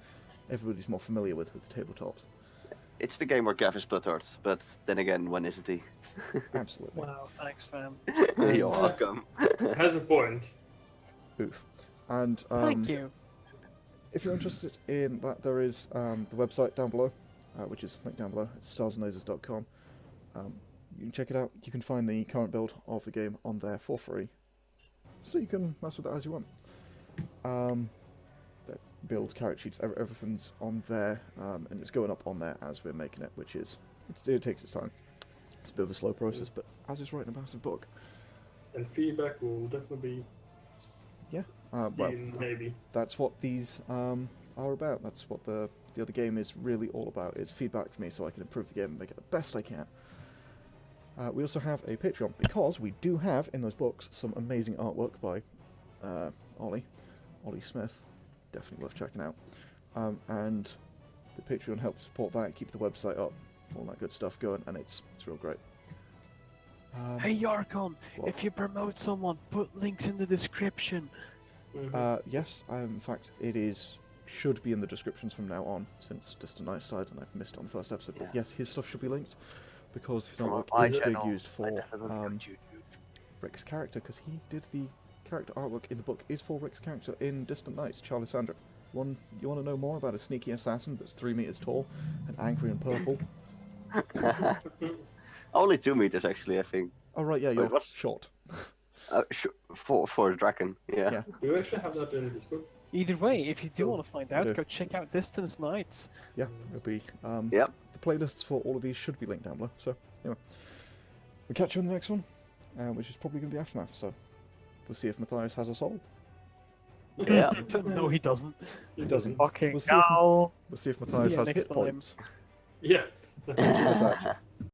everybody's more familiar with the tabletops. It's the game where Gavin sputtered, but then again, when isn't he? Absolutely. Wow, thanks, fam. You're welcome. Has a point. Oof. And Thank you. if you're interested in that, there is the website down below, which is linked down below. It's starsandlasers.com. You can check it out. You can find the current build of the game on there for free, so you can mess with it as you want. The builds, character sheets, everything's on there, and it's going up on there as we're making it, which is it takes its time. It's a bit of a slow process, but as it's writing about a book. And feedback will definitely be Well, seen, maybe. that's what these are about. That's what the other game is really all about, is feedback for me so I can improve the game and make it the best I can. We also have a Patreon, because we do have in those books some amazing artwork by Ollie Smith. Definitely worth checking out. And the Patreon helps support that, keep the website up, all that good stuff going, and it's real great. Hey, Yargon, what? if you promote someone, put links in the description. Yes, in fact, should be in the descriptions from now on, since Distant Night started and I've missed on the first episode. But yes, his stuff should be linked, because his artwork is being used for Rick's character, because he did the character artwork in the book is for Rick's character in Distant Nights, Charlie Sandra. You want to know more about a sneaky assassin that's 3 meters tall and angry and purple? Only 2 meters, actually, I think. Oh right, yeah, Wait, you're what's- short. For a dragon, yeah. Yeah. Do you actually have that in this book? Either way, if you do Cool. want to find out, do. go check out Distance Nights. Yeah, it'll be. Yep. The playlists for all of these should be linked down below. So anyway, we'll catch you in the next one, which is probably going to be Aftermath. So we'll see if Matthias has a soul. Yeah. No, he doesn't. He doesn't. Fucking We'll see if- hell. We'll see if Matthias Yeah, has next hit time. points. Yeah. Cheers, Archie.